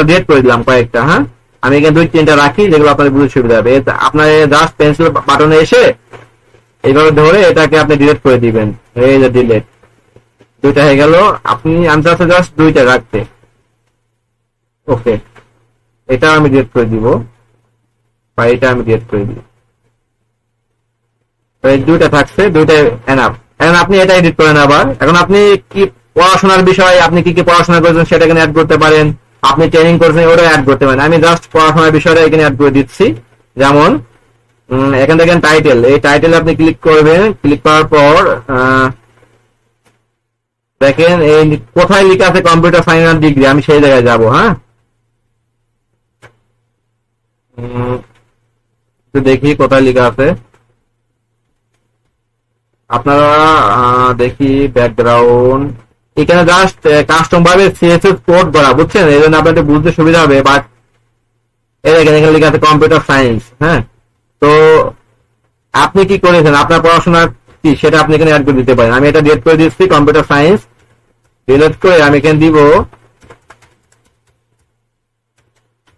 ডিলিট করে দিলাম কয়েকটা। হ্যাঁ, আমি এখানে 2-3টা রাখি যেগুলো আপনার বুঝতে সুবিধা হবে। আপনার জাস্ট পেন্সিল বাটনে এসে এইভাবে ধরে এটাকে আপনি ডিলিট করে দিবেন। এই যে ডিলিট, 2টা হয়ে গেল। আপনি আনসার আছে জাস্ট 2টা রাখতে। ওকে, এটা আমি ডিলিট করে দিব, বা এটা আমি ডিলিট করে দিব। তো এই 2টা থাকছে, 2টা এনাফ। এখন আপনি এটা এডিট করেন আবার। এখন আপনি কি পড়াশোনার বিষয়ে আপনি কি কি পড়াশোনা করেছেন সেটা এখানে অ্যাড করতে পারেন, আপনি ট্রেনিং করছেন ওটা অ্যাড করতে পারেন। আমি জাস্ট পড়াশোনার বিষয়টা এখানে অ্যাড করে দিচ্ছি। যেমন এখান থেকে টাইটেল, এই টাইটেলে আপনি ক্লিক করবেন। ক্লিক করার পর দেখেন এই কোথায় লেখা আছে কম্পিউটার সায়েন্স ডিগ্রি, আমি সেই জায়গায় যাব। হ্যাঁ, একটু দেখি কোথায় লেখা আছে। আপনারা দেখি ব্যাকগ্রাউন্ড, এখানে জাস্ট কাস্টম ভাবে সিএসএস কোড করা, বুঝছেন? এই জন্য আপনাদের বুঝতে সুবিধা হবে। বাট এখানে লেখা আছে কম্পিউটার সায়েন্স। হ্যাঁ, তো আপনি কি করেছেন, আপনার পড়াশোনা কি সেটা আপনি এখানে অ্যাড করে দিতে পারেন। আমি এটা ডিলিট করে দিচ্ছি, কম্পিউটার সায়েন্স ডিলিট করে আমি এখানে দিব,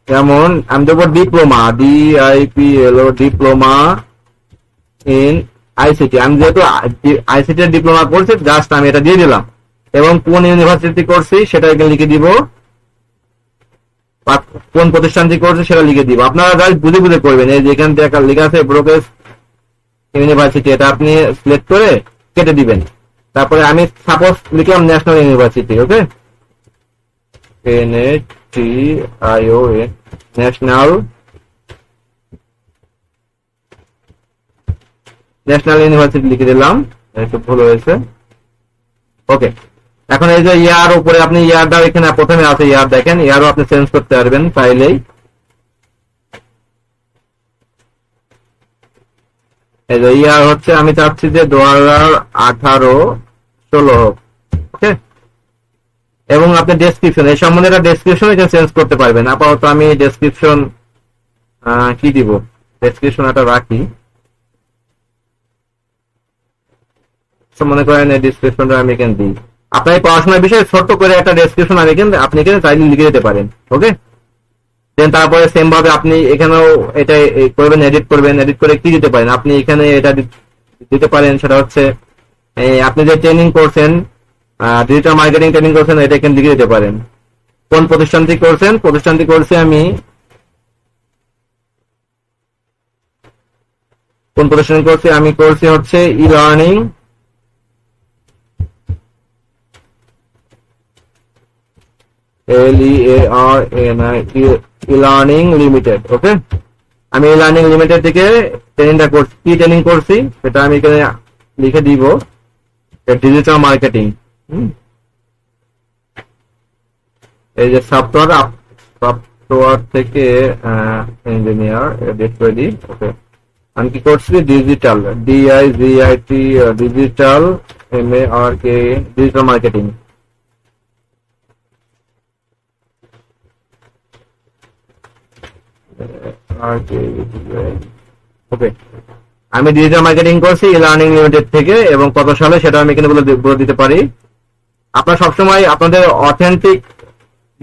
যেমন আমি দেবো diploma, DIPLO, diploma in ICT. আমি যেহেতু আইসিটি ডিপ্লোমা করছি, জাস্ট আমি এটা দিয়ে দিলাম। এবং কোন ইউনিভার্সিটি করছি সেটা এখানে লিখে দিব, বা কোন প্রতিষ্ঠানটি করছে সেটা লিখে দিব। আপনারা জাস্ট বুঝে বুঝে করবেন। এই যে এখান থেকে লেখা আছে ব্রোকেজ ইউনিভার্সিটি, এটা আপনি সিলেক্ট করে কেটে দিবেন। তারপরে আমি সাপোজ লিখলাম ন্যাশনাল ইউনিভার্সিটি। ওকে, NATION, ন্যাশনাল ইউনিভার্সিটি লিখে দিলাম, একটু ভুল হয়েছে। ওকে, এখন এই যে ইয়ার উপরে আপনি ইয়ারটা এখানে প্রথমে আছে ইয়ার, দেখেন ইয়ারও আপনি চেঞ্জ করতে পারবেন চাইলেই। এই যে ইয়ার হচ্ছে আমি চাচ্ছি যে 2018-16 হোক। ওকে, এবং আপনি ডেসক্রিপশন এই সম্বন্ধে একটা ডেসক্রিপশন এখানে চেঞ্জ করতে পারবেন। আপাতত আমি ডেসক্রিপশন কি দিব, ডেসক্রিপশন একটা রাখি। মনে করেন এই ডেসক্রিপশনটা আমি এখানে দিই। আপনার এই পড়াশোনার বিষয়ে ছোট্ট করে একটা ডেসক্রিপশন আমি আপনি এখানে চাইলে লিখে দিতে পারেন। ওকে, দেন তারপরে সেম ভাবে আপনি এখানেও এটা করবেন, এডিট করবেন। এডিট করে কি দিতে পারেন, আপনি এখানে এটা দিতে পারেন, সেটা হচ্ছে আপনি যে ট্রেনিং করছেন, ডিজিটাল মার্কেটিং ট্রেনিং করছেন, এটা এখানে লিখে দিতে পারেন। কোন প্রতিষ্ঠানটি করছেন, প্রতিষ্ঠানটি করছি আমি কোন প্রতিষ্ঠান করছি, আমি করছি হচ্ছে ই লার্নিং লার্নিং লিমিটেড। ওকে, আমি লার্নিং লিমিটেড থেকে ট্রেনিংটা করছি। কি ট্রেনিং করছি সেটা আমি এখানে লিখে দিব, ডিজিটাল মার্কেটিং। এই যে সফটওয়্যার থেকে ইঞ্জিনিয়ার এডিট করে দিই। ওকে, আমি কি করছি, digital DIGIT, digital MARK, digital marketing. Okay, আমি ডিজিটাল মার্কেটিং করছি লার্নিং লিমিটেড থেকে, এবং কত সালে সেটা আমি এখানে বলে দিতে পারি। আপনারা সবসময় আপনাদের অথেন্টিক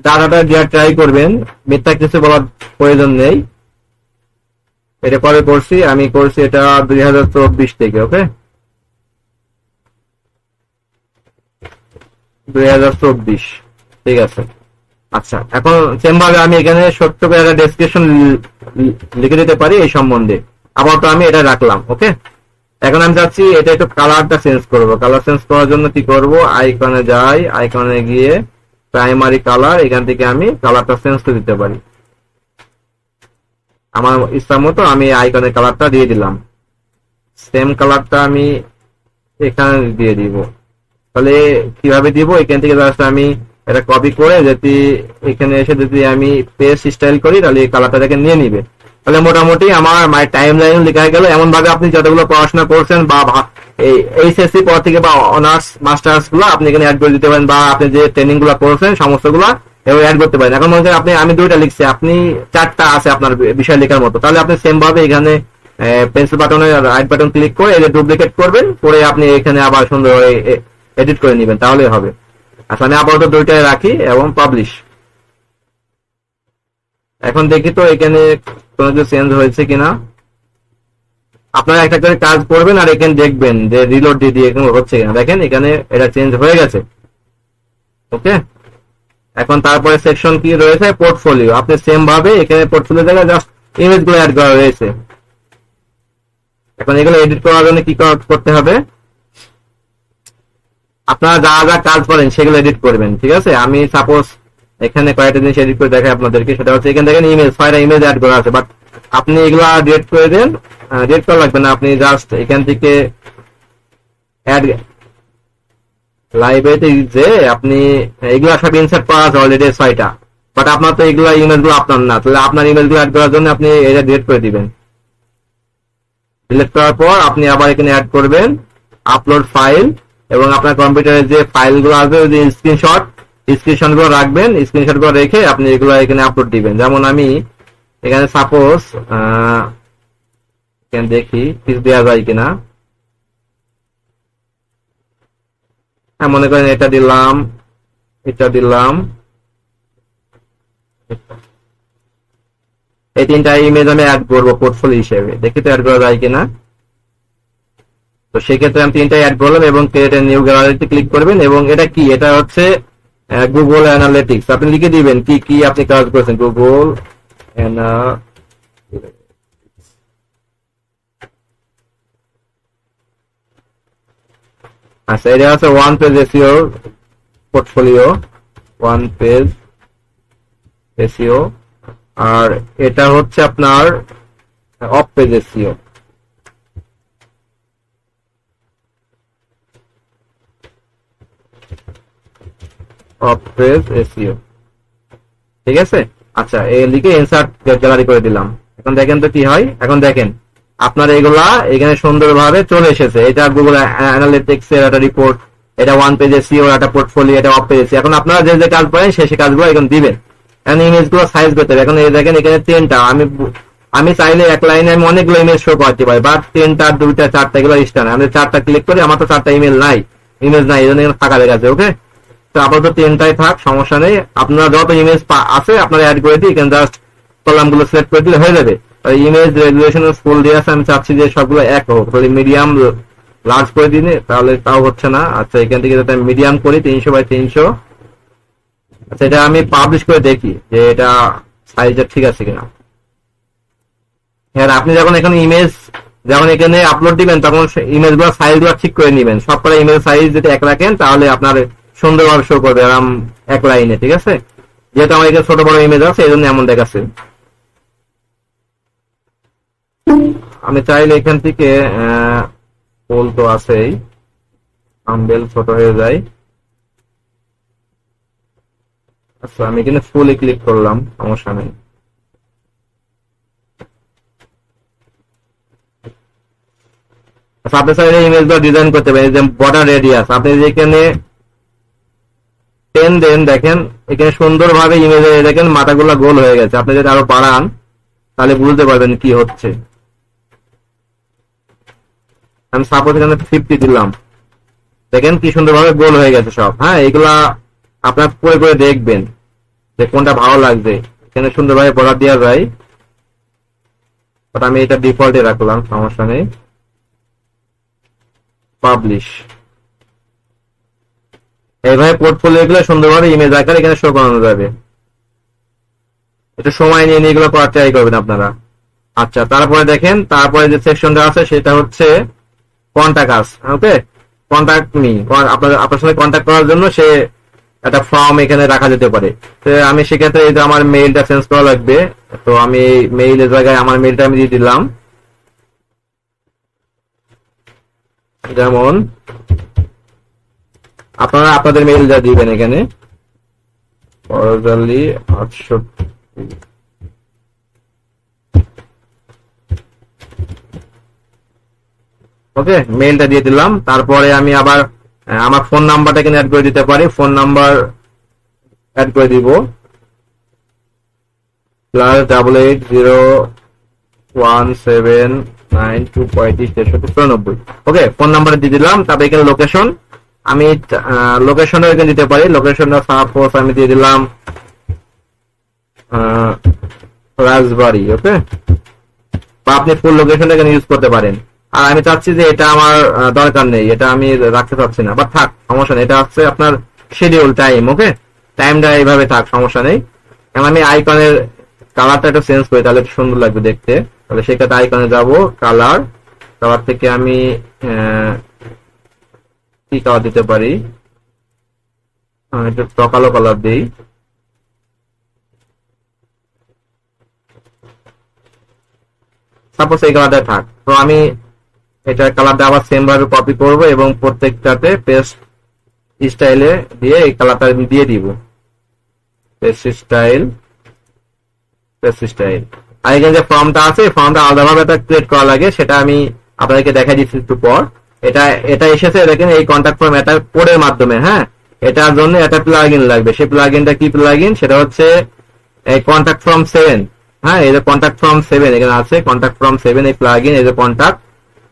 ডাটাটা দেওয়ার ট্রাই করবেন, মিথ্যা কিছু বলার প্রয়োজন নেই। এটা কবে করছি, আমি করছি এটা 2024 থেকে। ওকে, 2024, ঠিক আছে। আচ্ছা, এখন সেম ভাবে আমি এখানে ছোট্ট করে একটা ডেসক্রিপশন লিখে দিতে পারি এই সম্বন্ধে। আপাতত আমি এটা রাখলাম। ওকে, এখন আমি চাচ্ছি এটা একটু কালারটা চেঞ্জ করব। কালার চেঞ্জ করার জন্য কি করব, আইকনে যাই, আইকনে গিয়ে প্রাইমারি কালার, এখান থেকে আমি কালারটা চেঞ্জ করে দিতে পারি আমার ইচ্ছা মতো। আমি আইকনের কালারটা দিয়ে দিলাম, সেম কালারটা আমি এখানে দিয়ে দিব। তাহলে কিভাবে দিব, এখান থেকে জাস্ট আমি এটা কপি করে যদি এখানে এসে যদি আমি পেস্ট স্টাইল করি, তাহলে এই কালারটা দেখে নিয়ে নিবে। তাহলে মোটামুটি আমার মাই টাইম লাইন লেখা গেল। এমন ভাবে আপনি যতগুলো পড়াশোনা করছেন বা এই এইচএসসি পর থেকে বা অনার্স মাস্টার্স গুলো আপনি এখানে অ্যাড করে দিতে পারেন, বা আপনি যে ট্রেনিং গুলো করছেন সমস্ত গুলা এবার অ্যাড করতে পারেন। এখন মনে করেন আপনি আমি 2টা লিখছি, আপনি 4টা আছে আপনার বিষয় লেখার মতো, তাহলে আপনি সেম ভাবে এখানে পেন্সিল বাটনে রাইট বাটন ক্লিক করে এটা ডুপ্লিকেট করবেন, করে আপনি এখানে আবার সুন্দর এডিট করে নেবেন, তাহলেই হবে। আচ্ছা আমি আপাতত দুইটাই রাখি এবং পাবলিশ। এখন দেখি তো এখানে কোনো কিছু চেঞ্জ হয়েছে কিনা। আপনারা একটা করে কাজ করবেন আর এখানে দেখবেন যে রিলোড দিয়ে এখানে হচ্ছে কিনা। দেখেন এখানে এটা চেঞ্জ হয়ে গেছে। ওকে, এখন তারপরে সেকশন কি রয়েছে, পোর্টফোলিও। আপনি সেম ভাবে এখানে পোর্টফোলিও জায়গায় জাস্ট ইমেজ গুলো অ্যাড করা রয়েছে। এখন এগুলো এডিট করার জন্য কি করতে হবে, আপনারা যা যা কাজ করেন সেগুলো এডিট করবেন, ঠিক আছে। আমি সাপোজ এখানে কয়েকটা জিনিস এডিট করে দেখাই আপনাদেরকে। সেটা হচ্ছে এখানে দেখেন ইমেজ, 6টা ইমেজ অ্যাড করা আছে, বাট আপনি এগুলা ডিলিট করে দেন। ডিলিট করা লাগবে না, আপনি জাস্ট এখান থেকে অ্যাড লাইব্রেরিতে যে আপনি এগুলা সব ইনসার্ট করা আছে অলরেডি 6টা, বাট আপনার তো এগুলা ইমেজ গুলো আপনার না, তাহলে আপনার ইমেজ গুলো অ্যাড করার জন্য আপনি এটা ডিলিট করে দিবেন। ডিলিট করার পর আপনি আবার এখানে অ্যাড করবেন আপলোড ফাইল, এবং আপনার কম্পিউটারে যে ফাইল গুলো আসবে ওই যে স্ক্রিনশট গুলো রাখবেন। স্ক্রিনশট গুলো রেখে আপনি এগুলো এখানে আপলোড দিবেন। যেমন আমি এখানে সাপোজ এখানে দেখি কিছু দেওয়া যায় কিনা। হ্যাঁ, মনে করেন এটা দিলাম, এটা দিলাম, এই 3টা ইমেজ আমি অ্যাড করবো পোর্টফোলিও হিসেবে। দেখি তো অ্যাড করা যায় কিনা। তো সেক্ষেত্রে আমি 3টাই অ্যাড করলাম এবং ক্রিয়েট এ নিউ গ্যালারিতে ক্লিক করবেন। এবং এটা কি, এটা হচ্ছে গুগল অ্যানালিটিক্স। আপনি লিখে দিবেন কি কি আপনি কাজ করেছেন, গুগল আচ্ছা এটা হচ্ছে one page SEO portfolio, one page SEO. আর এটা হচ্ছে আপনার off page SEO. Off page SEO, ঠিক আছে। আচ্ছা এই লিখে ইনসার্ট গ্যালারি করে দিলাম। এখন দেখেন তো কি হয়। এখন দেখেন আপনার এগুলা এখানে সুন্দরভাবে চলে এসেছে। এটা গুগল অ্যানালিটিক্স এর একটা রিপোর্ট, এটা ওয়ান পেজ এসইও, একটা পোর্টফোলিও, এটা অফ পেজ এসইও। এখন আপনারা যে যে কাজ করেন সেই কাজগুলো এখন দিবেন। এখন ইমেজ গুলো সাইজ করতে হবে। এখন এই দেখেন এখানে 3টা, আমি চাইলে এক লাইনে আমি অনেকগুলো ইমেজ শো করতে পারি, বাট 3টা 2টা 4টা এগুলো স্ট্যান্ড। আমি 4টা ক্লিক করি, আমার তো 4টা ইমেজ নাই, এই জন্য এখানে ফাঁকা লেগে আছে। ওকে, তো আপাতত 3টাই থাক, সমস্যা নেই। আপনারা যত ইমেজ আছে আপনারা অ্যাড করে দিয়ে এখানে জাস্ট কলাম গুলো সিলেক্ট করে দিলে হয়ে যাবে। ইমেজ রেজুলেশন ফুল দিয়ে আছে, আমি চাচ্ছি যে সবগুলো এক হোক, তাহলে মিডিয়াম লার্জ করে দিনে, তাহলে তাও হচ্ছে না। আচ্ছা এখান থেকে যাতে আমি মিডিয়াম করি 300x300। আচ্ছা এটা আমি পাবলিশ করে দেখি যে এটা সাইজটা ঠিক আছে কিনা। হ্যাঁ, আপনি যখন এখানে ইমেজ যখন এখানে আপলোড দিবেন তখন ইমেজ গুলো সাইজ গুলো ঠিক করে নিবেন। সবকটা ইমেজ সাইজ যদি এক রাখেন তাহলে আপনার সুন্দরভাবে শো করবে আরাম এক লাইনে, ঠিক আছে। যেহেতু আমার এখানে ছোট বড় ইমেজ আছে এই জন্য এমন দেখাচ্ছে। আমি চাইলে এখান থেকে ফুল তো আছেই, থাম্বনেল ছোট হয়ে যায়। আচ্ছা আমি এখানে ফুলে ক্লিক করলাম, সমস্যা নেই। আচ্ছা আপনি চাইলে ইমেজগুলো ডিজাইন করতে পারেন। যে বর্ডার রেডিয়াস আপনি যেখানে 10 দেন, দেখেন এখানে সুন্দরভাবে ইমেজে দেখেন মাথাগুলো গোল হয়ে গেছে। আপনি যদি আরো বাড়ান তাহলে বুঝতে পারবেন কি হচ্ছে। আমি সাপোজ এখানে 50 দিলাম, দেখেন কি সুন্দরভাবে গোল হয়ে গেছে সব। হ্যাঁ, এগুলা আপনার করে করে দেখবেন যে কোনটা ভালো লাগবে। এখানে সুন্দরভাবে বর্ডার দেওয়া যায়, বাট আমি এটা ডিফল্টে রাখলাম, সমস্যা নেই। পাবলিশ, এইভাবে পোর্টফোলিও গুলো সুন্দরভাবে ইমেজ আকারে এখানে শো করানো যাবে। একটু সময় নিয়ে এগুলো করার ট্রাই করবেন আপনারা। আচ্ছা তারপরে দেখেন, তারপরে যে সেকশনটা আছে সেটা হচ্ছে কন্টাক্ট আস। ওকে, কন্টাক্ট মি, আপনার সঙ্গে কন্টাক্ট করার জন্য সে একটা ফর্ম এখানে রাখা যেতে পারে। তো আমি সেক্ষেত্রে এই যে আমার মেইলটা চেঞ্জ করা লাগবে, তো আমি মেইলের জায়গায় আমার মেইলটা আমি দিয়ে দিলাম। যেমন আপনারা আপনাদের মেইলটা দিবেন এখানে ফরজালি 68। ওকে, মেইলটা দিয়ে দিলাম। তারপরে আমি আবার আমার ফোন নাম্বারটা এখানে অ্যাড করে দিতে পারি। ফোন নাম্বার অ্যাড করে দিব +8801792539। ওকে, ফোন নাম্বার দিয়ে দিলাম। তারপরে এখানে লোকেশন আমি লোকেশনও এখানে দিতে পারি। লোকেশনটা সাপোজ আমি দিয়ে দিলাম রাজবাড়ি, ওকে, বা আপনি ফুল লোকেশন এখানে ইউজ করতে পারেন। আর আমি চাচ্ছি যে এটা আমার দরকার নেই, এটা আমি রাখতে চাচ্ছি না, বা থাক, সমস্যা নেই, এটা হচ্ছে আপনার শিডিউল টাইম, ওকে, টাইমটা এইভাবে থাক, সমস্যা নেই। এখন আমি আইকনের কালারটা একটু চেঞ্জ করি, তাহলে একটু সুন্দর লাগবে দেখতে। তাহলে সেক্ষেত্রে আইকনে যাব, কালার, কালার থেকে আমি কি কালার দিতে পারি, একটু কালো কালার দিই। সাপোজ এই কালারটা থাক। তো আমি এটা কালারটা আবার সেম ভাবে কপি করব এবং প্রত্যেকটাতে পেস্ট স্টাইলে দিয়ে এই কালারটা আমি দিয়ে দিব, পেস্ট স্টাইল, পেস্ট স্টাইল। আর এখানে যে ফর্মটা আছে, ফর্মটা আলাদাভাবে একটা ক্রিয়েট করা লাগে, সেটা আমি আপনাদেরকে দেখাই দিচ্ছি একটু পর। এটা এটা এসেছে দেখেন এই কন্টাক্ট ফর্ম, এটা কোডের মাধ্যমে, হ্যাঁ, এটার জন্য একটা প্লাগইন লাগবে। সেই প্লাগইনটা কি প্লাগইন, সেটা হচ্ছে এই কন্টাক্ট ফর্ম 7, হ্যাঁ, এই যে কন্টাক্ট ফর্ম 7 এখানে আছে, কন্টাক্ট ফর্ম 7 এই প্লাগইন, এই যে কন্টাক্ট,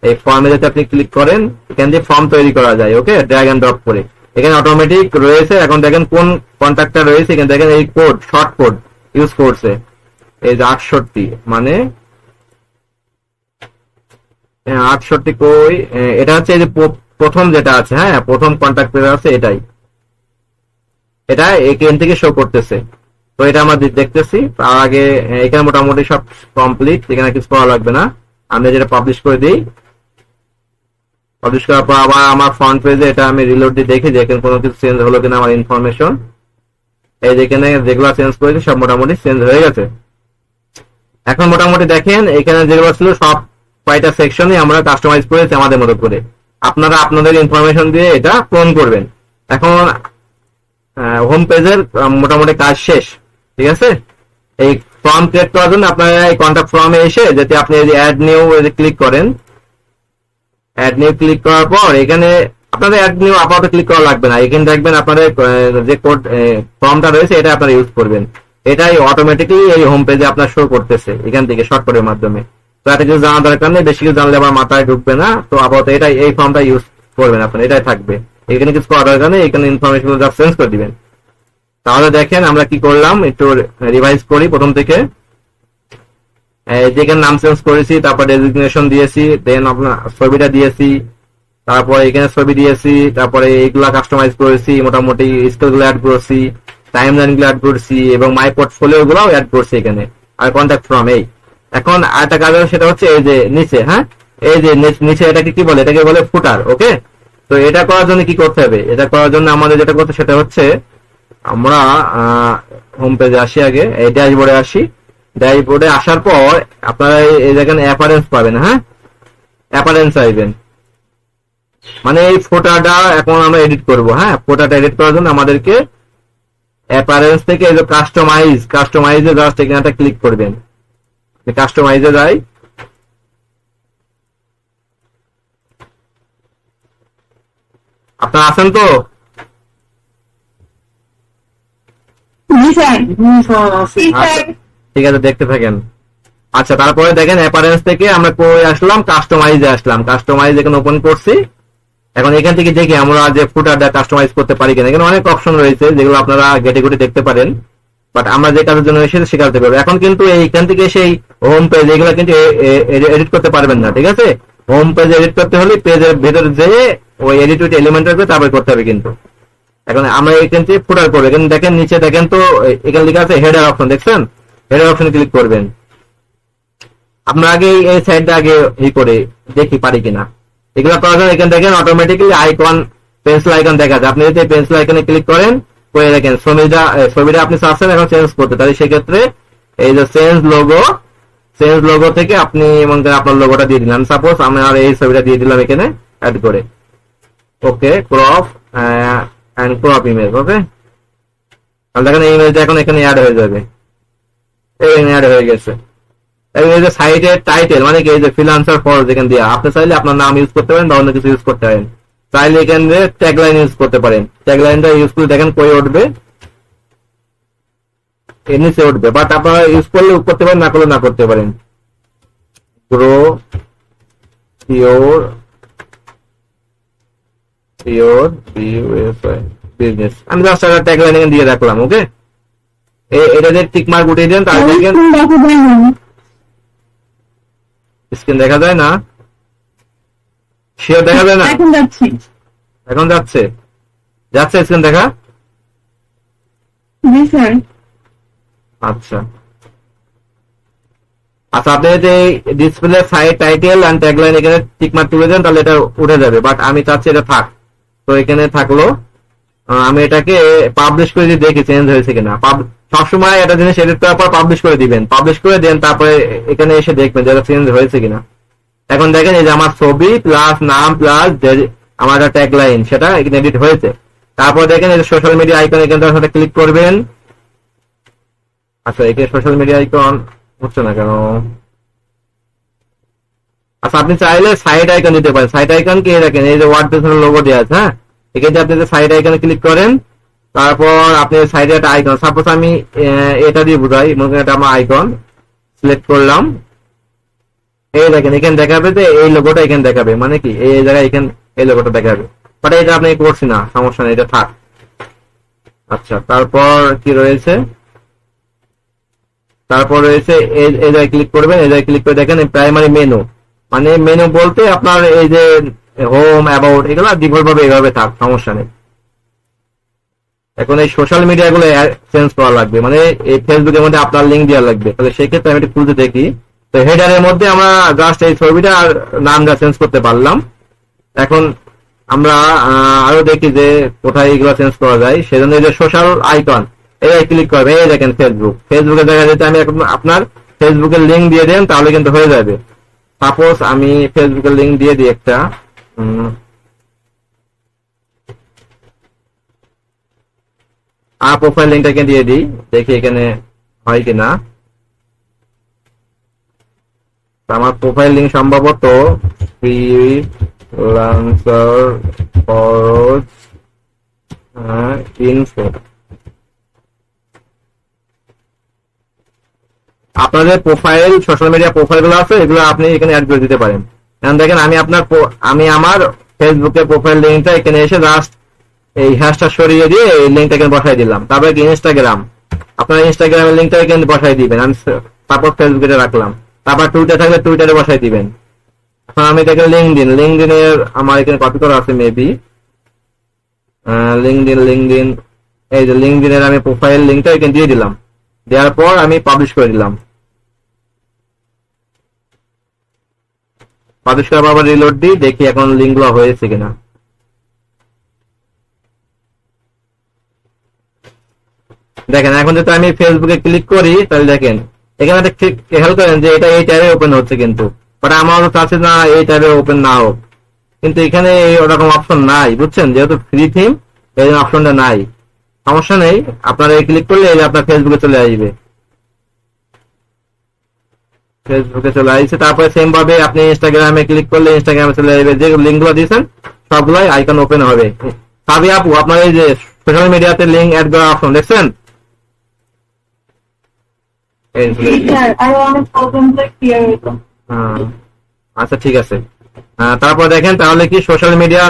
এই ফর্মে যদি আপনি ক্লিক করেন এখান দিয়ে ফর্ম তৈরি করা যায়, ওকে, ড্র্যাগ এন্ড ড্রপ করে। এখানে অটোমেটিক রয়েছে। এখন দেখেন কোন কন্টাক্টটা রয়েছে, এখানে দেখেন এই কোড, শর্ট কোড ইউজ করছে, এই যে 68, মানে 68 কই, এটা হচ্ছে এই যে প্রথম যেটা আছে, হ্যাঁ, প্রথম কন্টাক্ট আছে এটাই, এটা এখান থেকে শো করতেছে। তো এটা আমরা দেখতেছি। তার আগে এখানে মোটামুটি সব কমপ্লিট, এখানে কিছু করা লাগবে না। আমি যেটা পাবলিশ করে দিই, পাবলিশ করার পর আবার আমার ফ্রন্ট পেজে এটা আমি রিলোড দিয়ে দেখি যে এখানে কোনো কিছু চেঞ্জ হলো কিনা আমার ইনফরমেশন। এই যেখানে যেগুলো চেঞ্জ করেছি সব মোটামুটি চেঞ্জ হয়ে গেছে। এখন মোটামুটি দেখেন এখানে যেগুলো ছিল সব কয়টা সেকশনে আমরা কাস্টমাইজ করেছি আমাদের মতো করে। আপনারা আপনাদের ইনফরমেশন দিয়ে এটা ক্লোন করবেন। এখন হোম পেজের মোটামুটি কাজ শেষ, ঠিক আছে। এই ফর্ম ক্রিয়েট করার জন্য আপনারা এই কন্টাক্ট ফর্মে এসে যদি আপনি এই যে অ্যাড নিউ ক্লিক করেন, অ্যাড নিউ ক্লিক করার পর এখানে আপনাদের অ্যাড নিউ আপাতত ক্লিক করা লাগবে না। এখানে দেখবেন আপনাদের যে কোড ফর্মটা রয়েছে এটা আপনারা ইউজ করবেন, এটাই অটোমেটিকলি এই হোম পেজে আপনার শো করতেছে এখান থেকে শর্টকাটের মাধ্যমে। তো এটা কিছু জানা দরকার নেই, বেশি কিছু জানলে আবার মাথায় ঢুকবে না। তো আপাতত এটাই, এই ফর্মটা ইউজ করবেন আপনার, এটাই থাকবে। এখানে কিছু করা দরকার নেই, এখানে ইনফরমেশন জাস্ট চেঞ্জ করে দিবেন। তাহলে দেখেন আমরা কি করলাম, একটু রিভাইজ করি প্রথম থেকে। যেখানে নাম চেঞ্জ করেছি, তারপর ডেজিগনেশন দিয়েছি, দেন আপনার ছবিটা দিয়েছি, তারপর এখানে ছবি দিয়েছি, তারপরে এইগুলা কাস্টমাইজ করেছি, মোটামুটি স্কেল গুলো অ্যাড করেছি, টাইম লাইন গুলো অ্যাড করছি এবং মাই পোর্টফোলিও গুলাও অ্যাড করছি এখানে, আর কন্ট্যাক্ট ফর্ম। এই এখন আরেকটা কাজ হবে, সেটা হচ্ছে এই যে নিচে, হ্যাঁ, এই যে নিচে এটাকে কি বলে, এটাকে বলে ফুটার, ওকে। তো এটা করার জন্য কি করতে হবে, এটা করার জন্য আমাদের যেটা করতে সেটা হচ্ছে আমরা হোম পেজে আসি, আগে এই ড্যাশবোর্ডে আসি। ড্যাশবোর্ডে আসার পর আপনারা এই দেখেন অ্যাপারেন্স পাবেন, হ্যাঁ, অ্যাপারেন্স আইবেন, মানে এই ফটোটা এখন আমরা এডিট করব। হ্যাঁ, ফটোটা এডিট করার জন্য আমাদেরকে অ্যাপারেন্স থেকে এই যে কাস্টমাইজে জাস্ট এখানে একটা ক্লিক করবেন। কাস্টমাইজে যাই, আপনারা আছেন তো? আচ্ছা, ঠিক আছে, দেখতে থাকেন। আচ্ছা, তারপরে দেখেন অ্যাপারেন্স থেকে আমরা কই আসলাম, কাস্টমাইজে আসলাম। কাস্টমাইজ এখানে ওপেন করছি। এখন এখান থেকে দেখি আমরা যে ফুটারটা কাস্টমাইজ করতে পারি কিনা। এখানে অনেক অপশন রয়েছে যেগুলো আপনারা ঘেটে ঘুটে দেখতে পারেন, বাট আমরা যে কাজের জন্য এসেছি সে কাজটা করবো। এখন কিন্তু এইখান থেকে সেই হোম পেজ এগুলো কিন্তু এডিট করতে পারবেন না, ঠিক আছে। হোম পেজ এডিট করতে হলে পেজের ভেতর যে ওই এডিট উইথ এলিমেন্ট করবে, তারপরে করতে হবে কিন্তু। এখন আমরা এখান থেকে ফুটার করবো। এখানে দেখেন নিচে দেখেন তো এখানে লেখা আছে হেডার অপশন, দেখছেন? হেডার অপশনে ক্লিক করবেন। আপনার আগে এই সাইডটা আগে করে দেখি পারি কিনা। এগুলো করার জন্য এখানে দেখেন অটোমেটিক্যালি আইকন, পেন্সিল আইকন দেখা যায়। আপনি যদি পেন্সিল আইকনে ক্লিক করেন, করে দেখেন ছবিটা আপনি চাচ্ছেন এখন চেঞ্জ করতে, তাহলে সেক্ষেত্রে এই যে চেঞ্জ লোগো থেকে আপনি মনে করেন আপনার লোগোটা দিয়ে দিলাম। সাপোজ আমি আর এই ছবিটা দিয়ে দিলাম এখানে অ্যাড করে, ওকে, ক্রপ এন্ড ক্রপ ইমেজ, ওকে। তাহলে দেখেন এই ইমেজটা এখন এখানে অ্যাড হয়ে যাবে, এই অ্যাড হয়ে গেছে। এই যে সাইটের টাইটেল, মানে কি এই যে ফ্রিল্যান্সার ফর, যেখানে দিয়ে আপনি চাইলে আপনার নাম ইউজ করতে পারেন বা অন্য কিছু ইউজ করতে পারেন। চাইলে এখানে ট্যাগলাইন ইউজ করতে পারেন। ট্যাগলাইনটা ইউজ করে দেখেন কই উঠবে, এর নিচে উঠবে, বাট আপনারা ইউজ করলে করতে পারেন, না করলে না করতে পারেন। Grow your pure BSI business, আমি জাস্ট একটা ট্যাগলাইন এখানে দিয়ে রাখলাম। ওকে, এটা যে টিক মার্ক উঠিয়ে দেন, তাহলে দেখেন দেখা যায় না। স্ক্রিন দেখা যায় না, শিওর দেখা যায় না, এখন যাচ্ছি। এখন যাচ্ছে যাচ্ছে স্ক্রিন দেখা। জি স্যার। আচ্ছা আচ্ছা, আপনি যদি display site title and tagline এখানে টিক মার্ক তুলে দেন তাহলে এটা উঠে যাবে, বাট আমি চাচ্ছি এটা থাক। তো এখানে থাকলো, আমি এটাকে পাবলিশ করে দিয়ে দেখি চেঞ্জ হয়েছে কিনা। সবসময় একটা জিনিস এডিট করার পর পাবলিশ করে দিবেন, পাবলিশ করে দেন তারপরে এখানে এসে দেখবেন যে এটা চেঞ্জ হয়েছে কিনা। এখন দেখেন এই যে আমার ছবি প্লাস নাম প্লাস আমার একটা ট্যাগলাইন সেটা এখানে এডিট হয়েছে। তারপর দেখেন এই যে সোশ্যাল মিডিয়া আইকন, এখানে সাথে ক্লিক করবেন। আচ্ছা, এখানে সোশ্যাল মিডিয়া আইকন হচ্ছে না কেন? আচ্ছা, আপনি চাইলে সাইড আইকন দিতে পারেন। সাইড আইকন কি দেখেন এই যে ওয়ার্ডপ্রেসের লোগো দেওয়া আছে, হ্যাঁ, এখানে আপনি যে সাইড আইকনে ক্লিক করেন, তারপর আপনি সাইডে একটা আইকন, সাপোজ আমি এটা দিয়ে বুঝাই, মনে করেন এটা আমার আইকন সিলেক্ট করলাম। এই দেখেন এখানে দেখাবে যে এই লোগোটা এখানে দেখাবে, মানে কি এই জায়গায় এখানে এই লোগোটা দেখাবে, বাট এটা আপনি করছি না, সমস্যা নেই, এটা থাক। আচ্ছা, তারপর কি রয়েছে? তারপর রয়েছে এই জায়গায় ক্লিক করবেন, এই জায়গায় ক্লিক করে দেখেন প্রাইমারি মেনু, মানে মেনু বলতে আপনার এই যে হোম অ্যাবাউট এগুলো ডিফল্ট ভাবে এইভাবে থাক, সমস্যা নেই। এখন এই সোশ্যাল মিডিয়া গুলো চেঞ্জ করা লাগবে, মানে এই ফেসবুকের মধ্যে আপনার লিঙ্ক দেওয়া লাগবে। তাহলে সেক্ষেত্রে আমি একটু খুলতে দেখি। তো হেডারের মধ্যে আমরা জাস্ট এই ছবিটা আর নামটা চেঞ্জ করতে পারলাম। এখন আমরা আরো দেখি যে কোথায় এগুলো চেঞ্জ করা যায়। সেজন্য এই যে সোশ্যাল আইকন এই ক্লিক করবে, এই দেখেন ফেসবুকের জায়গায় যদি আমি এখন আপনার ফেসবুকের লিঙ্ক দিয়ে দেন তাহলে কিন্তু হয়ে যাবে। সাপোজ আমি ফেসবুকের লিঙ্ক দিয়ে দিই একটা, প্রোফাইল লিঙ্কটাকে দিয়ে দিই, দেখি এখানে হয় কিনা। আমার প্রোফাইল লিঙ্ক সম্ভবত ফ্রিল্যান্সার খরচ ইনফো। আপনাদের প্রোফাইল সোশ্যাল মিডিয়া প্রোফাইল গুলো আছে, এগুলো আপনি এখানে অ্যাড করে দিতে পারেন। এখন দেখেন আমি আমার ফেসবুকের প্রোফাইল লিঙ্কটা এখানে এসে জাস্ট এই হ্যাশটা সরিয়ে দিয়ে এই লিঙ্কটা এখানে বসাই দিলাম। তারপরে ইনস্টাগ্রাম, আপনারা ইনস্টাগ্রামের লিঙ্কটা এখানে বসাই দিবেন। আমি তারপর ফেসবুকে রাখলাম। তারপর টুইটার থাকলে টুইটারে বসাই দিবেন। এখন আমি দেখেন লিঙ্কডিনের আমার এখানে কপি করা আছে মেবি। লিঙ্কডিন এই যে লিঙ্কডিনের আমি প্রোফাইল লিঙ্কটা এখানে দিয়ে দিলাম। দেওয়ার পর আমি পাবলিশ করে দিলাম। পাবলিশ করার পর আবার রিলোড দিই, দেখি এখন লিঙ্কগুলো হয়েছে কিনা। দেখেন এখন যদি আমি ফেসবুকে ক্লিক করি তাহলে দেখেন এখানে খেয়াল করেন যে এটা এই ট্যাবে ওপেন হচ্ছে, কিন্তু বাট আমার চাচ্ছে না এই ট্যাবে ওপেন না হোক। কিন্তু এখানে ওরকম অপশন নাই, বুঝছেন, যেহেতু ফ্রি থিম এই অপশনটা নাই। সমস্যা নেই, আপনারা এই ক্লিক করলে এই আপনার ফেসবুকে চলে আসবে। ফেসবুকে চলে আসছে। তারপরে সেম ভাবে আপনি ইনস্টাগ্রামে ক্লিক করলে ইনস্টাগ্রামে চলে আসবে, যে লিঙ্কগুলো দিয়েছেন সবগুলাই আইকন ওপেন হবে। সাবি আপু, আপনার এই যে সোশ্যাল মিডিয়াতে লিঙ্ক অ্যাড করার অপশন দেখছেন? আচ্ছা ঠিক আছে। তারপর দেখেন তাহলে কি সোশ্যাল মিডিয়া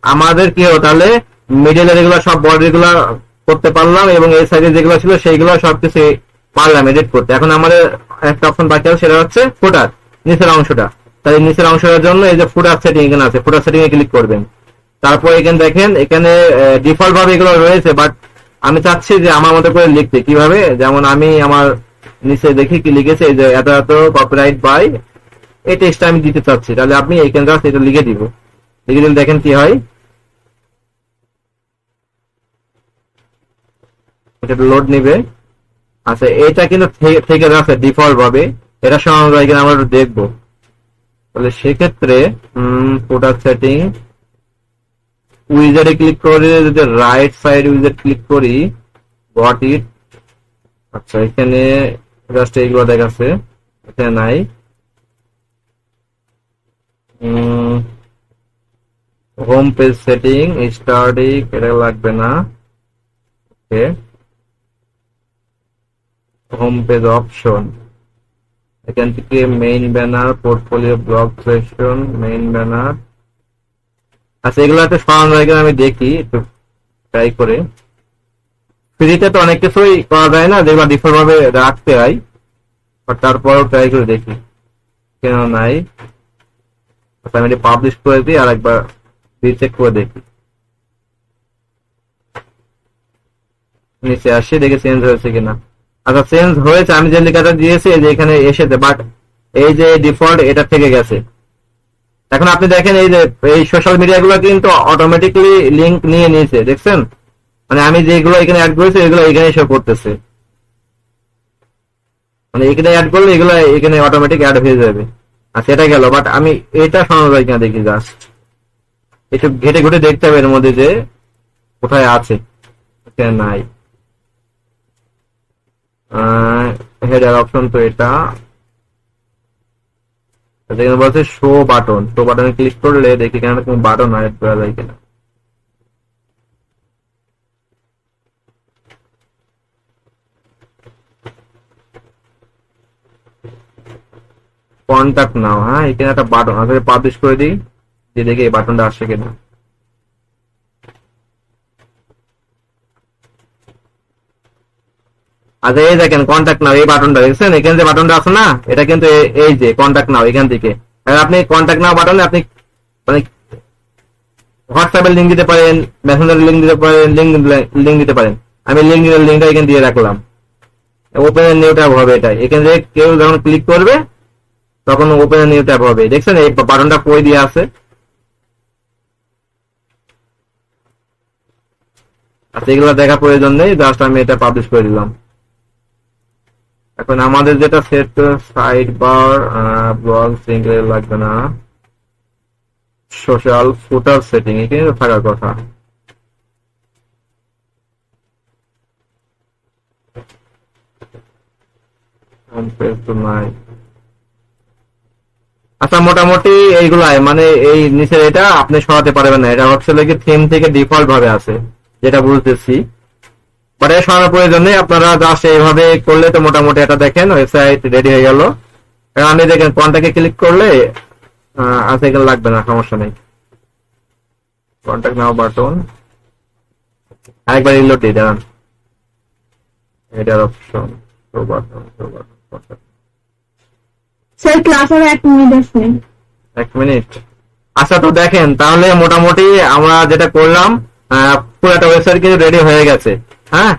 আমাদের কি হলো, তাহলে মিডিয়াল যেগুলো সব বডি গুলা করতে পারলাম এবং এই সাইডে যেগুলো ছিল সেইগুলো সবকিছু পারলাম এডিট করতে। এখন আমাদের একটা অপশন বাকি আছে, সেটা হচ্ছে ফুটার, নিচের অংশটা। তাই নিচের অংশটার জন্য এই যে ফুটার সেটিং এখানে আছে, ফুটার সেটিং এ ক্লিক করবেন। তারপর এখানে দেখেন এখানে ডিফল্ট ভাবে এগুলো রয়েছে, বাট আমি চাচ্ছি যে আমার মতো করে লিখতে। কিভাবে? যেমন আমি আমার নিচে দেখি কি লিখেছে, এই যে এত এত কপিরাইট বাই, এই টেক্সটটা আমি দিতে চাচ্ছি। তাহলে আপনি এখানে জাস্ট এটা লিখে দিব, লিখে দিলে দেখেন কি হয়, এটা লোড নিবে। আচ্ছা, এটা কিন্তু থেকে যাচ্ছে ডিফল্ট ভাবে, এটা সঙ্গে এখানে আমরা দেখবো। তাহলে সেক্ষেত্রে ফুটার সেটিং উইজারে ক্লিক করে যদি রাইট সাইড উইজার ক্লিক করি, হোয়াট ইট, আচ্ছা এখানে জাস্ট এইগুলো দেখাচ্ছে, এখানে নাই। হোম পেজ সেটিং স্টার্টিং এটা লাগবে না। ওকে, হোম পেজ অপশন, এখান থেকে main banner, portfolio, blog section, main banner. আচ্ছা এগুলো একটু সরানো যায় কিনা আমি দেখি, একটু ট্রাই করে। ফ্রিতে তো অনেক কিছুই করা যায় না, যেগুলো ডিফল্ট ভাবে রাখতে হয়, বাট তারপরেও ট্রাই করে দেখি কেন নাই। আচ্ছা আমি পাবলিশ করে দিই, আর একবার রিচেক করে দেখি। নিচে আসি দেখি চেঞ্জ হয়েছে কিনা। আচ্ছা চেঞ্জ হয়েছে, আমি যে লেখাটা দিয়েছি এই যে এখানে এসেছে, বাট এই যে ডিফল্ট এটা থেকে গেছে। এখন আপনি দেখেন এই যে এই সোশ্যাল মিডিয়া গুলো কিন্তু অটোমেটিকলি লিংক নিয়ে নিয়েছে, দেখছেন? মানে আমি যেগুলো এখানে অ্যাড করেছি এগুলো এখানে এসে পড়তেছে, মানে এখানে অ্যাড করলে এগুলো এখানে অটোমেটিক অ্যাড হয়ে যাবে। আর সেটা গেল, বাট আমি এটা সরানো যায় কিনা দেখি, জাস্ট একটু ঘেটে ঘুটে দেখতে হবে এর মধ্যে যে কোথায় আছে। এখানে নাই। হেডার অপশন তো এটা, যেখানে বলছে শো বাটন, শো বাটনে ক্লিক করলে দেখি এখানে কোনো বাটন অ্যাড করা যায় কিনা। কন্টাক্ট নাও, হ্যাঁ এখানে একটা বাটন আছে, পাবলিশ করে দিই, যে দেখি এই বাটনটা আসছে কিনা। আচ্ছা এই দেখেন কন্টাক্ট নাও, এই বাটনটা দেখছেন? এখানে যে বাটনটা আছে না, এটা কিন্তু এই যে কন্টাক্ট নাও, এখান থেকে আপনি কন্টাক্ট নাও বাটনে আপনি মানে হোয়াটসঅ্যাপের লিঙ্ক দিতে পারেন, মেসেঞ্জারের লিঙ্ক দিতে পারেন, লিঙ্ক দিতে পারেন। আমি লিঙ্কটা এখানে দিয়ে রাখলাম। ওপেন নিউ ট্যাব হবে এটা, এখানে যে কেউ যখন ক্লিক করবে তখন ওপেন নিউ ট্যাব হবে। দেখছেন এই বাটনটা কই দিয়ে আছে। আচ্ছা এগুলো দেখা প্রয়োজন নেই, জাস্ট আমি এটা পাবলিশ করে দিলাম। এখন আমাদের যেটা set sidebar blog sync লাগবে না, সোশ্যাল ফুটার সেটিং এখানে থাকার কথা। হোম পেজ তো নাই। আচ্ছা মোটামুটি এইগুলাই, মানে এই নিচের এটা আপনি সরাতে পারবেন না, এটা হচ্ছে কি থিম থেকে ডিফল্ট ভাবে আছে, যেটা বুঝতেছি। বাট এটা সরানোর প্রয়োজন নেই, আপনারা জাস্ট এইভাবে করলে তো মোটামুটি এটা দেখেন ওয়েবসাইট রেডি হয়ে গেল। আমি দেখেন কন্টাক্টে ক্লিক করলে আচ্ছা এগুলো লাগবে না, সমস্যা নেই। কন্টাক্ট নাও বাটন আরেকবার রিলোড দিয়ে দাঁড়ান, এটার option show button, sir class আর 1 মিনিট আছে। 1 মিনিট। আচ্ছা তো দেখেন তাহলে মোটামুটি আমরা যেটা করলাম পুরো একটা ওয়েবসাইট কিন্তু রেডি হয়ে গেছে। হ্যাঁ,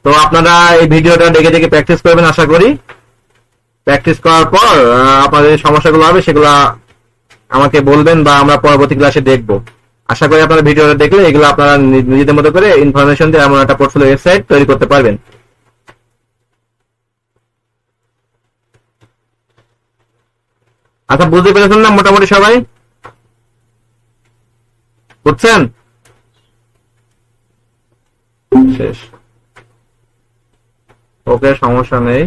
তো আপনারা এই ভিডিওটা দেখে দেখে প্র্যাকটিস করবেন আশা করি। প্র্যাকটিস করার পর আপনাদের যে সমস্যাগুলো হবে সেগুলো আমাকে বলবেন, বা আমরা পরবর্তী ক্লাসে দেখবো। আশা করি আপনারা ভিডিওটা দেখলে এগুলো আপনারা নিজেদের মতো করে ইনফরমেশন দিয়ে এমন একটা পোর্টফোলিও ওয়েবসাইট তৈরি করতে পারবেন। আচ্ছা বুঝতে পেরেছেন না মোটামুটি সবাই? বুঝছেন? শেষ। ওকে, সমস্যা নেই।